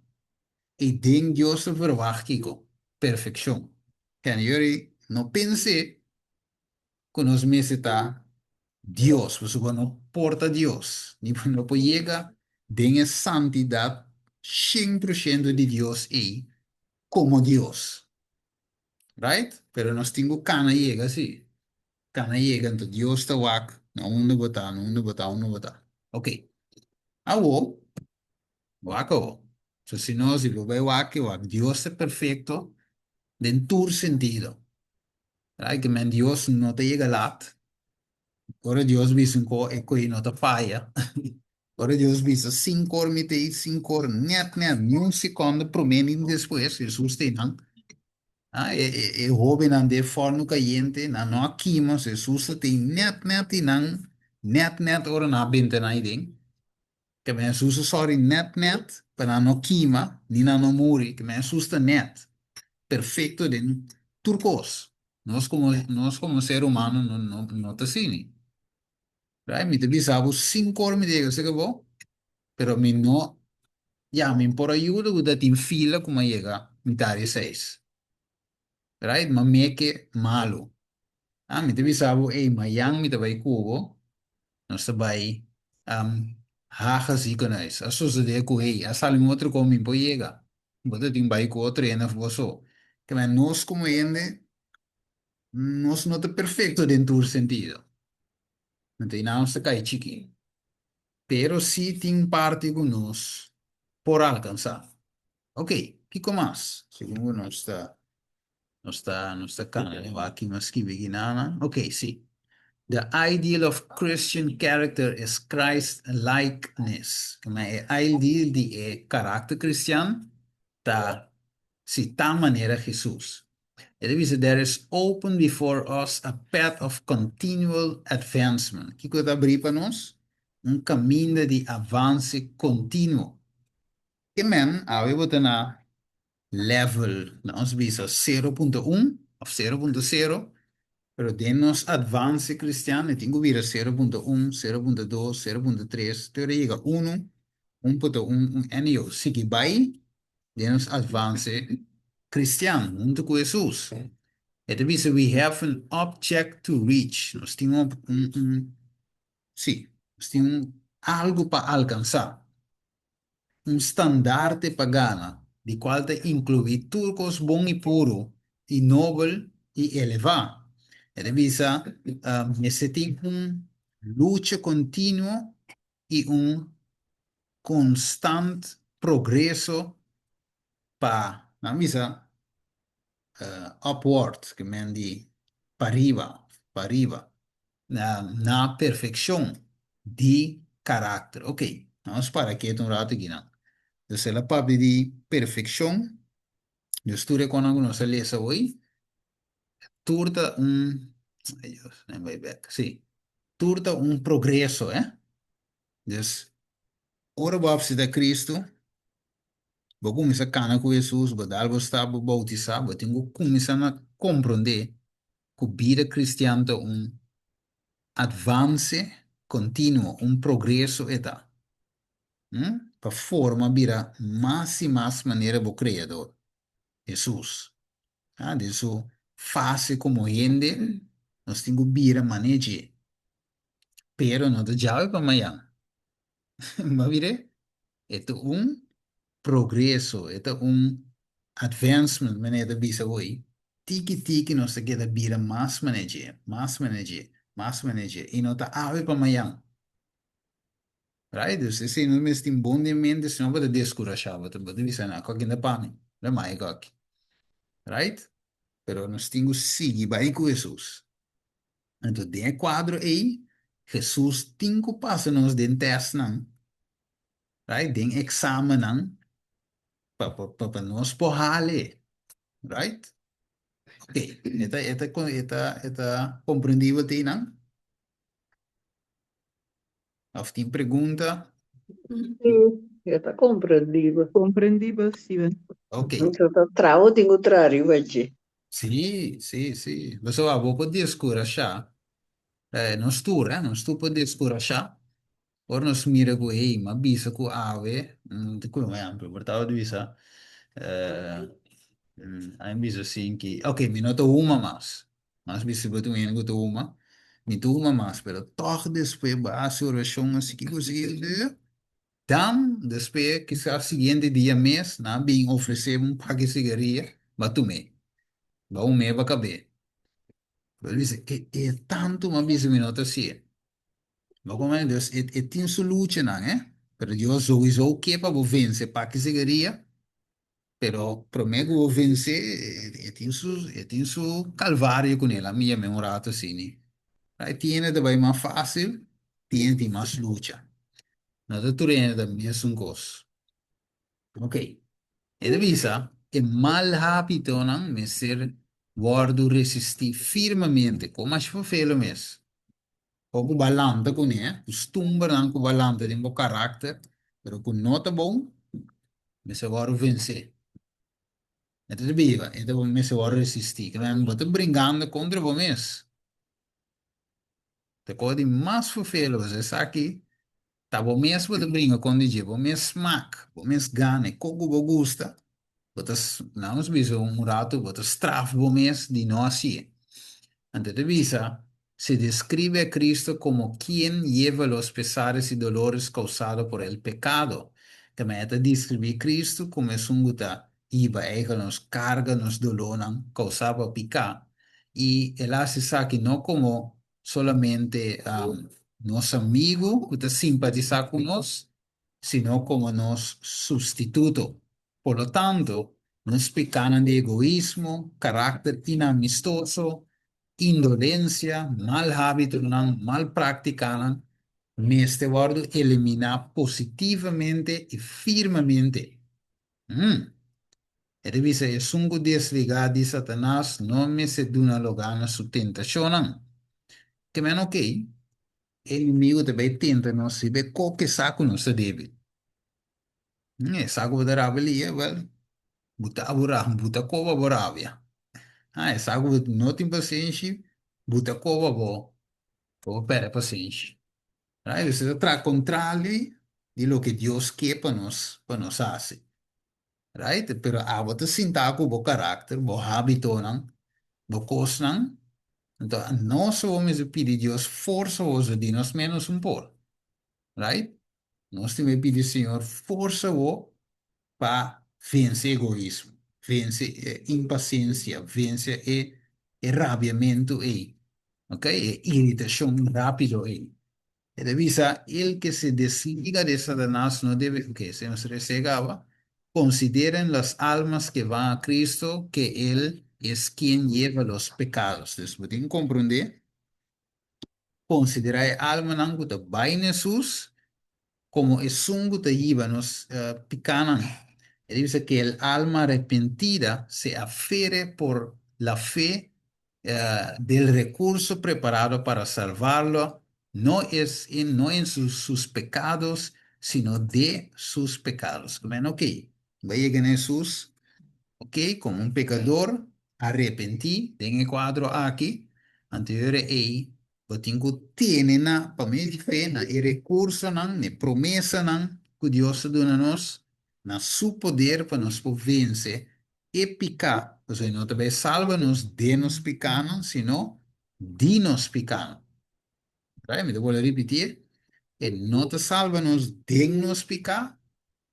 y den Dios verwachtkico, perfección. Que yo no pensé que nos necesita Dios, pues no porta Dios, ni no puede llegar, den santidad 100% de Dios y como Dios, right? Pero nos tengo cana llega así, cana llega, entonces Dios está wak, no uno bota, no uno bota, uno bota. Ok, awo, wako. So, si no, si lo veo wak, Dios es perfecto, en tu sentido. Right? Que men Dios no te llega lat. Ahora Dios dice un co eco y no te falla. Ahora Dios dice 5 horas, me te 5 horas, net, ni un segundo promedio después, Jesús te dan. Joven ande forno caliente, na no aqui, mas Jesus te net, e não, net, ora na bente na idem. Que men Jesus sorry net, para não queima, ni na no muri, que men Jesus net. Perfecto de turcos. Nós como ser humano não tá assim. Right? Me te bisabo 5 horas me diga se acabou, pero me não, já me por ajuda o da tim fila como chega, me tare 6. Right? Ma me que malo. Me te bisabo, mayang me te vai cubo, nós te vai haja si con isso. A sua de cu asal um outro como me pode chegar. Bota tim vai com outro e na fosso. Que nós como ende nós não está perfeito dentro do sentido. Não tem nada se cai chiqui. Pero sí tem parte com nós por alcançar. Ok, que mais? Segundo não está cana, né? Aqui mas que beginana. Ok, sim. The ideal of Christian character is Christ-likeness. Como é ideal de caráter cristiano, tá, se tal maneira Jesus. It means there is open before us a path of continual advancement. Que coisa abrir para nós? Caminho de avanço contínuo. Que men, we botar na level, nós visa 0.1 of 0.0, pero de nos advance cristiano, tenho vira 0.1, 0.2, 0.3, teoria chega 1, 1.1, e eu sigo vai, de nos advance cristiano, junto com Jesus. It means we have an object to reach. Nós temos sim, nós temos algo para alcançar. Standard pagana, de qual te inclui turcos bom e puro, e nobre e elevado. It means necessita luta contínua e constante progresso para, na misa, upward, que men di para arriba, na perfeição de caráter. Ok, vamos para aqui um rato aqui, não? Então, a parte de perfeição, eu estou com alguns lesa hoje, turta ai Deus, nem vai back, sim, turta progresso, Então, ora vamos de Cristo, vou começar a caminhar com Jesus, vou dar o estado bautizar, vou tenho que começar a compreender que a vida cristã é avance contínuo, progresso e tal. Para forma vira mais e mais maneira do Criador, Jesus. Disso, fácil como gente, nós temos que vir a manejar. Pero não te chave para amanhã. Mas vire, é um progresso, é um advancement, maneira de bisa hoje. Tiki nós te queda vira mais manager, mais manager. E não tá ave para amanhã. Right? Dus se não me tem bom de mente, se não vai descurajar, vai te bisa na coque na pane. Da mai coque. Right? Pero nós temos que seguir bem com Jesus. Então, tem quadro aí, Jesus tem que passar nos den teste, não. Right? Den examen, não. Para nós porrale. Right? Ok. Esta compreendível, tem, não? Of tem pergunta? Sì, está comprendível. Compreendível, Steven. Ok. Então, tá travo, tenho trarrivo aqui. Sim, sim, sim. Você vai poder descorachar. Não estou, não estou para descorachar. Ora nos mira com ei, ma bisa com ave, de como é amplo, portanto de bisa, aí bisa assim que, ok, me nota uma mas bisa betul yang go uma, me tu uma mas, pero toch después va a ser oração assim que conseguir, dan después quizás siguiente dia mês, na bem oferecer pague cigarrilha, va tu me, va me va caber, pero dice que é tanto ma bisa me nota assim. Maar como dus, het tem solution não, Pero eu sowieso que para vencer para que seria, pero prometo vou vencer, tem su calvário com ela, minha memorata assim. Aí tiene também mais fácil, tiene mais luta. Nada tu reina da mesma coisa. Ok. E da visa, é mal hábito não, me ser guardo resistir firmemente, como as fofelo mesmo. Pouco balanta com ele, costuma não com balanta de bom caráter, pero com nota bom, me se agora vencer. Então, de viva, então me se agora resistir, que não botar brincando contra o mês. Te pode mais fofelo, você sabe que tá bom mês botar brinca com DJ, bom mês smack, bom mês gane, coco bo gusta, botas não os bicho um rato, botas straf bom mês de não assim. Ante de visa, se describe a Cristo como quien lleva los pesares y dolores causados por el pecado. Também está descrever Cristo como es un guta iba ega nos carga, nos dolonan, causaba picar. Y él hace que no como solamente nos amigo, guta simpatizar con nos, sino como nos sustituto. Por lo tanto, nos pecanan de egoísmo, carácter inamistoso, indolencia, mal hábito, mal práctica, neste guardo eliminar positivamente y firmemente. E revisa é sungo desligar de Satanás, não me se duna logana su tentação. Que men ok, el inimigo também tenta nós se vê qualquer saco não se deve. Saco da rabelia, well, buta abura, buta cova boravia. Saco não tem paciência, buta cova bo. Como perde paciência. Right? Isso é contrário de lo que Deus quer para nós fazer. Right? Pero a você sinta com o caráter, o hábito, não? O costo, não? Então, nós vamos pedir Deus força hoje de nós menos um pouco. Right? Nós temos que pedir, Senhor, força para vencer egoísmo, vencer impaciência, vencer rabiamento, ok? Irritação rápido, E devisa, el que se desliga de Satanás no debe, que se nos resegaba, consideren las almas que van a Cristo, que Él es quien lleva los pecados. Después de comprender, considera el alma nanguta en Jesús, como es un te lleva nos picanan. Él dice que el alma arrepentida se afiere por la fe del recurso preparado para salvarlo, no en sus pecados, sino de sus pecados. Bueno, ok, va a llegar Jesús, ok, como un pecador, arrepentí, tengo el cuadro aquí, anterior tengo tiene na, para mí fe, na, el recurso, na, ne promesa, na, que Dios da nos, na su poder para nos vencer e picar. O sea, no te ve salva-nos de nos picando, sino de nos picando. Right? Me te vuelvo a repetir. No te salva-nos de nos picar,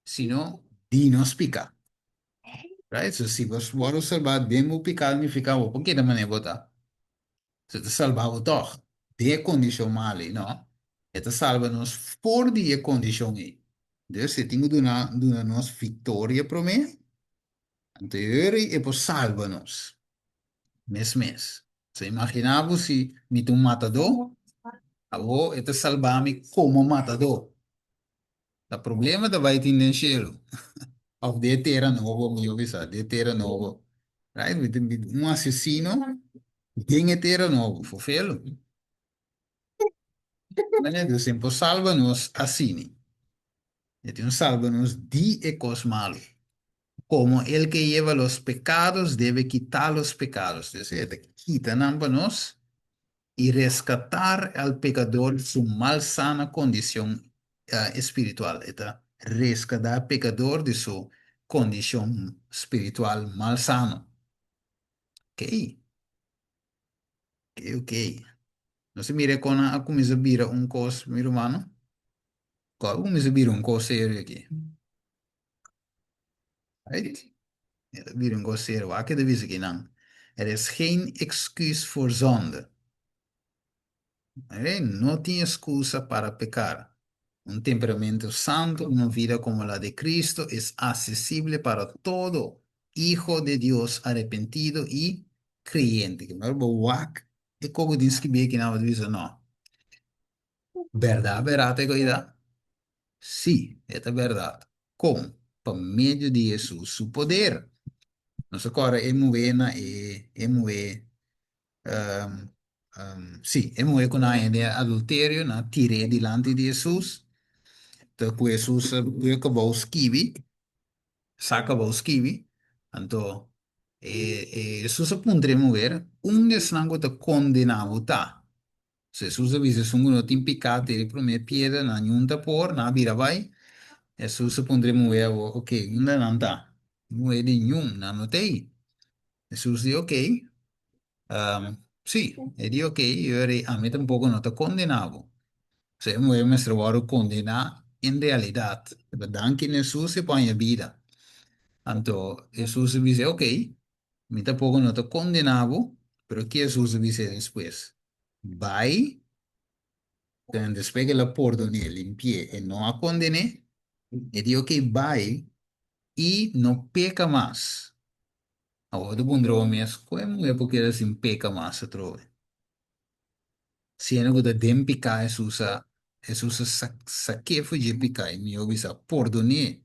sino de nos picar. Right? So, se você for salvar de me picar, me fica, por que da maneira botar? Você te salva toch de condição mal, não? E te salva-nos por de condição aí. Dus você tem que dar nos vitória para mim. Anterior e por salva-nos. Mes. Se imaginava se me um matador, agora te salvar-me como matador. O problema da vai ter no cielo. Of de terra novo, meu avisa, de terra novo. Right? Um assassino, tem terra novo, fofelo. Mas Deus sempre salva-nos assim. Então salva-nos de ecos malos. Como el que lleva los pecados debe quitar los pecados. Entonces, quita nos y rescatar al pecador su malsana condición espiritual. Rescatar al pecador de su condición espiritual malsana. Ok, ok. No se mire con a como se vira un cos, mi hermano. Como se vira un cos serio aquí. Right? Vira un cos serio. Waar que de wisse que não. Er is geen excuus voor zonde. No tiene excusa para pecar. Un temperamento santo, una vida como la de Cristo es accesible para todo hijo de Dios arrepentido y creyente. Que no wak, e como dice que bien que no dice no. ¿Verdad, verdad, egoída? Sí, esta es verdad. ¿Cómo? Por medio de Jesús, su poder. No se corre, um, sí, con la de adulterio, na tiré delante de Jesús. Então, Jesus acabou os kiwi, acabou os kiwi. Então, Jesus apontamos ver, desnango te condenado tá. Se Jesus avisa sungo no tem pecado, ele promete piedra, na nhunta por, na vira vai. Jesus apontamos ver, ok, não tá. Não é de nenhum, não tem. Jesus diz, ok, sim, ele diz, ok, a mim tampouco não está condenado. Se me trovaram condenar, em realidade, danke Jesus se põe a vida. Então, Jesus disse, ok, me tampouco não te condenavo, pero que Jesus disse depois? Vai, então, depois que ela perdonou, limpié e não a condené, e diz, ok, vai e não peca mais. Agora, o bom mesmo, como é porque ela assim peca mais, se trova? Se não gosta de pecar, Jesus saque foi de pecar, e me ouve, perdoné.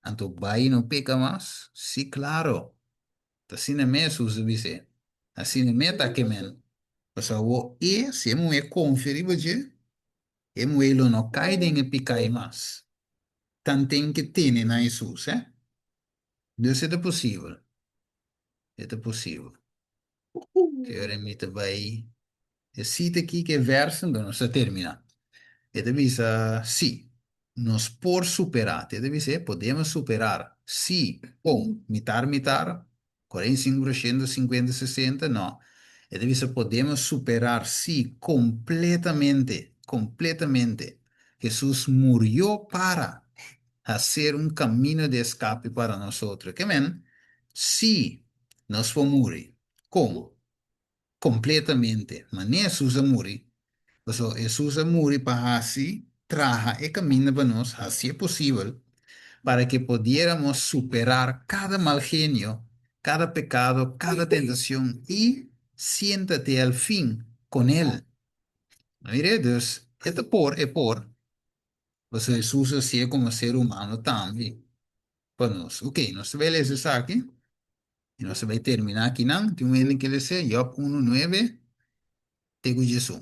Então, vai e não peca mais? Sim, claro. Assim é mesmo, Jesus disse. Assim é mesmo, tá que men. Pasal wo se mo conferi baje, mo lo no cai den picai mas. Tanto que tiene na Jesus, Deus é possível. É possível. Que ora me vai. E cita aqui que verso, então não se termina. E dice, sì, nos por superar. Te dice, podemos superar. Sì, con mitar, 45%, 50, 60, no. E dice, podemos superar, sí, completamente. Jesús murió para hacer un camino de escape para nosotros. ¿Qué men? Sí, nos fue morir. ¿Cómo? Completamente. Mas nem Jesús morir. So, Jesus murió para así traja y camino para nos, así es posible, para que pudiéramos superar cada mal genio, cada pecado, cada tentación y siéntate al fin con Él. Mire, Dios, esto es por, pues Jesús así como ser humano también. Pues nos, ok, nos ve ese aquí, y nos va a terminar aquí, ¿no? Tiene que decir, Job 1:9, tengo Jesús.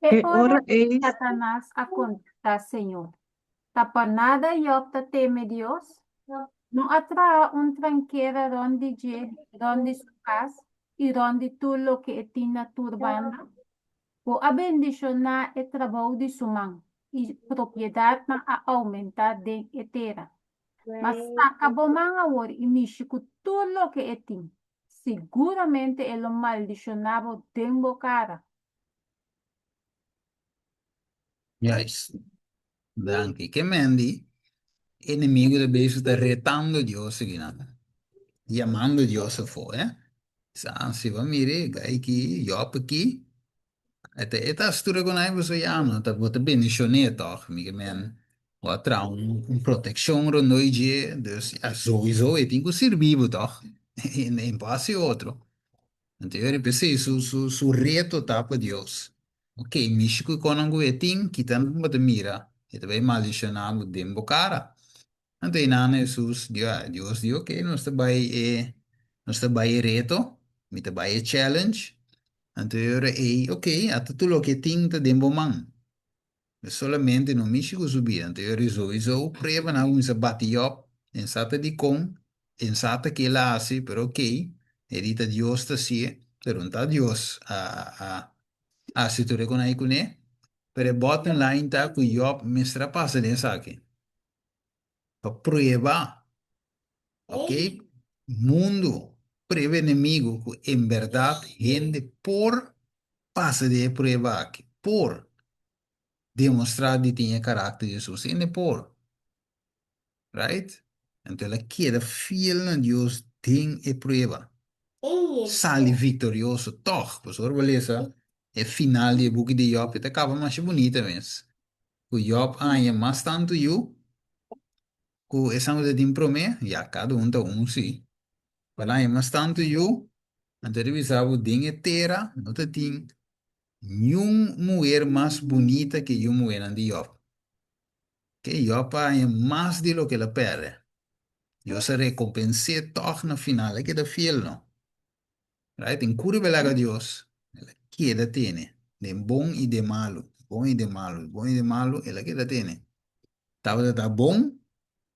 E E ora ora eis, Satanás a contar, Senhor. Tá por nada e opta teme Deus. Não atrae un tranquera donde su casa y donde tú lo que estina turbando. O a bendicionar e trabalho de su mão. e propriedade na a aumentar de etera. Mas acabou mga word e México tudo lo que tem. Seguramente ele maldicionava tempo cara. Juist. Danke. Que Mandy, inimigo de bezig está retando Dios aqui, nada. Llamando Dios fora, se va mire, gai aqui, Job aqui. Até estuda com aí você já não, tá bota bendicionar toch, amiga man. Outra proteção ro noite, dus ja, sowieso, tem que servir toch. Em passe outro. Então eu pensei, su reto tá para Deus. Ok, México econômico é tem, que tanto bota mira. E também maldicionado dembo cara. Então nana Jesus, Deus dio, ok, nós está reto, me tá challenge. Então eu ok, até tudo o que tem tá dembo man. Solamente no México subir. Então eu resolvi, preva na um bate up, em sata de com, em sata que ela hace, pero ok, edita Dios tá sim, pergunta a Dios, se tu reconhece com ele, pero bottom line tá que Job mestra passa nessa aqui. Para prova, ok? Mundo, preva inimigo, que em verdade, gente por passa de prova aqui, por demonstrar que tinha caráter de Jesus, gente por. Right? Então ela queda fiel a Deus, tem e prueba. Sale vitorioso, toch, por beleza. É final de book de Job, até acaba mais bonita mesmo. O Job é mais tanto eu, que essa coisa de promessa, já cada um tá sim. Para é mais tanto eu, então revisava o dinheiro inteira, não tem nenhuma mulher mais bonita que eu mulher de Job. Que Job é mais de lo que ela perde. Eu se recompensei toch na final, é que da fiel, não. Right? En curvelaga Dios, ela queda tiene, de bom e de malo, bom e de malo, bom e de malo, ela queda tiene. Tava tá bom,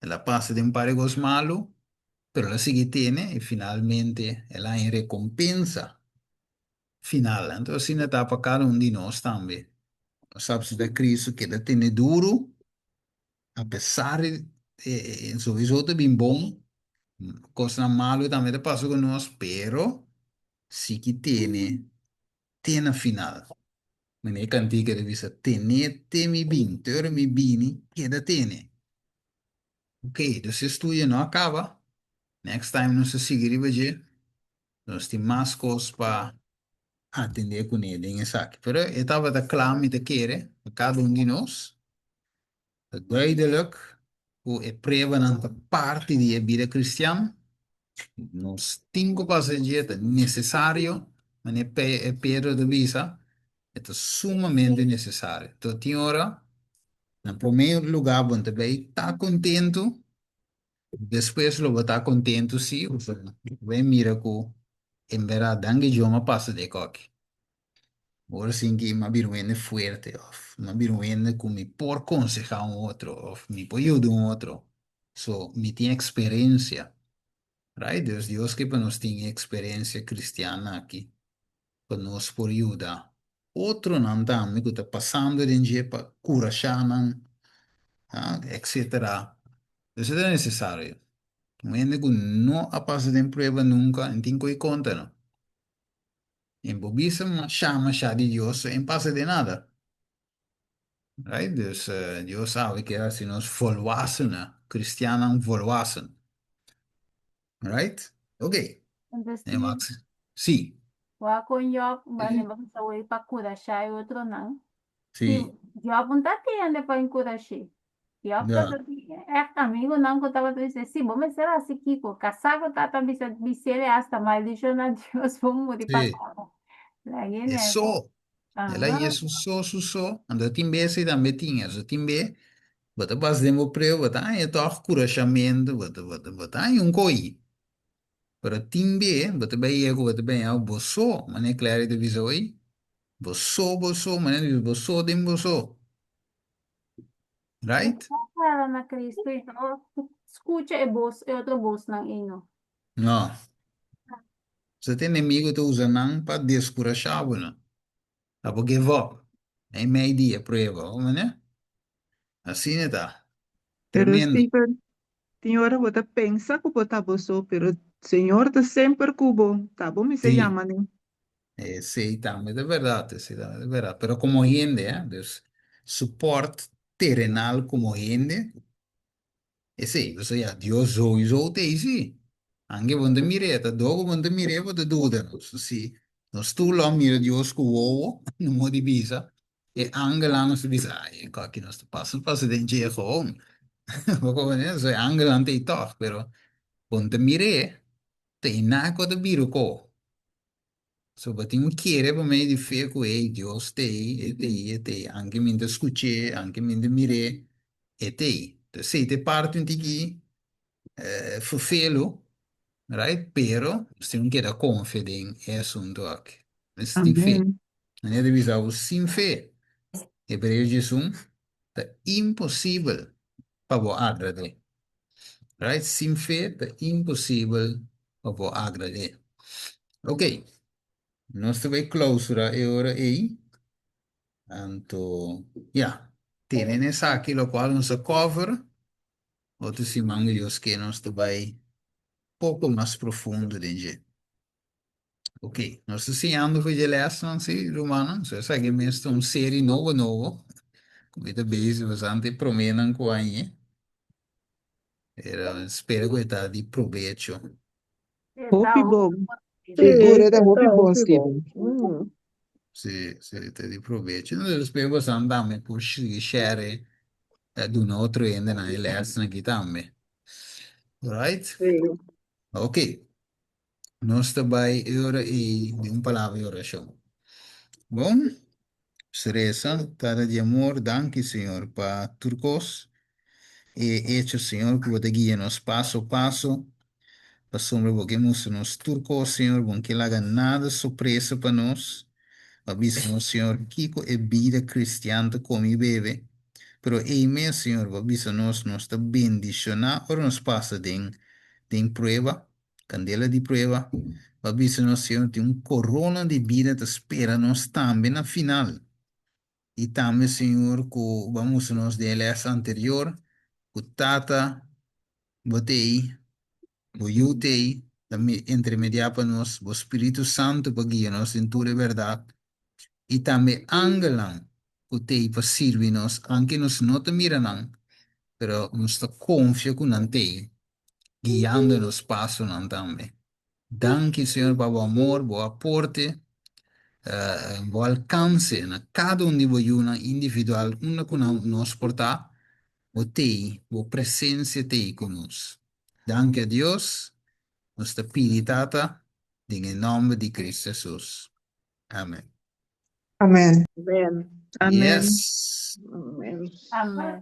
ela passa de um paregos malo, pero ela sigue tiene e finalmente ela em recompensa final. Então assim está para cada um de nós também. Sabe da Cristo que ela tiene duro, apesar de em sowieso te bem bom, coisa malo também te passa com nós, pero sí que tiene final. Meneer cantiga de visa tenete mi bin, teore mi bini, queda tiene. Ok, dus se estudia não acaba. Next time não se seguir vai nós temos mais coisas para atender com ele em saque. Pero eu estava da clame de querer, a cada um de nós, duidelijk, hoe é prevenante parte de vida cristã, nos cinco passageiros necessário, mas é Pedro de visa, é sumamente necessário. Então, tem hora, no primeiro lugar, você também está contente, depois lo vai estar contente, sim, vai mirar que, em verdade, dangue idioma passa de coque. Agora sim que uma biruene forte, uma biruene que me por aconselhar um outro, me por ajudar um outro. So, me tem experiência, right? Deus que para nós tem experiência cristiana aqui, para nós por ajudar. Outro não dá, me que está passando de dia para curar, etc. Isso é necessário. Um ende que não a passa de prueba nunca, não tem que conta, não. Em bobisa, chama de Deus, em passa de nada. Right? Dus Deus sabe que assim nós volwassenen, cristianen volwassen. Right? Ok. Então, É, sim, Max? Sim, wa con Job, bane ba sa way pa kura siya, outro não. Se sim. Job não tá tendo para encorajar. Job tá Yeah. é amigo não que eu tava dizendo, sim, bom, mas será assim, Kiko, casado tá também se bisele hasta maldição a Deus, vamos morrer para Sim. cá. Lagi É né? só. Ela é Aham. só. Anda timbe se também tinha. So timbe, bota pas demo preu, bota ai to curachamento, bota ai um coi. Para timbe, bota bem ego, bota bem ao bosso, mas é claro de visoi. Bosso, mas é bosso, dem bosso. Right? Para na Cristo, então, escute e voz, e outro voz ng ino. No. Você tem inimigo que usa não para descurachar, não? Para give up. É meio dia, prova, né? Assim está. Pero Tremendo. Stephen, senhora, você pensa que você boçou, pero Senhor está sempre cubo, tá bom, me se Sí, llama, né? sí, también es verdad, sí, también es verdad. Pero como gente, dus support terrenal como gente, sì, so ja, Dio sowieso te sì. Anche quando mi reta, dopo quando mi reta, te duda, sì. Non sto là, mira Dio scuovo, non mo di bisa, e anche là non si bisa, cacchio, non sto passo dentro gewoon. Ma come ne so, anche là te toch, però, quando mi re, te naco da biro co. So, bati un chiere per me di fare qui, Dio stai, e te, anche mentre scucce, anche mentre mi re, e te. Se te parti un tiki, vervelo, right? Pero, se non queda confident è assunto anche. Sti fe. Amém. Non è devi usare sin fe. E per il Gesù è impossibile per voi agradare. Right? Sin fe è impossibile per voi agradare. Ok, nostra vai clausura è ora e tanto, ja, tiene sa che lo quale non si cover, o tu si mangia io che non sto vai poco más profundo de je. Ok, nós estamos ensinando para a lição, sim, Romana. Você sabe que mesmo uma série novo. Como é base, bastante promenem com aí. Era, espero que está de proveito. Tá Hope o bom. Seguro, Sì, era hobby questo bom, è buono. Steven. Se está de proveito. Nós espero bastante também por share de um outro ainda na lição aqui também. Right? Sì. Ok, nós também, ora e de palavra e oração. Bom? Cereza, cara de amor, danke, Senhor, para turcos e hecho, Senhor, que você guia-nos passo a passo, para sombra porque nos turcos, Senhor, bom que lá nada surpresa para nós, aviso, Senhor, Kiko é vida cristiana como e bebe, pero é mesmo, Senhor, aviso nós está bendicionar, ou nos passa de prueba, candela de prueba, aviso nós, Senhor, tem corona de vida te espera nós também na final. E também, Senhor, que vamos nos DLS anterior, o Tata, botei, o Yutei, também intermediar para nós, o Espírito Santo para guiar-nos em toda a verdade. E também Angelan, o Tei para servir-nos, anche nos não te miram, mas nos confia com não Tei, guiando-nos passo não também. Danke, Senhor, para o amor, o aporte, o alcance na cada um de voi una individual, una que nos porta o te, o presença te conosco. Danke a Deus, nossa piedade, em nome de Cristo Jesus. Amém. Amen. Amen. Amém. Yes. Amen. Amém.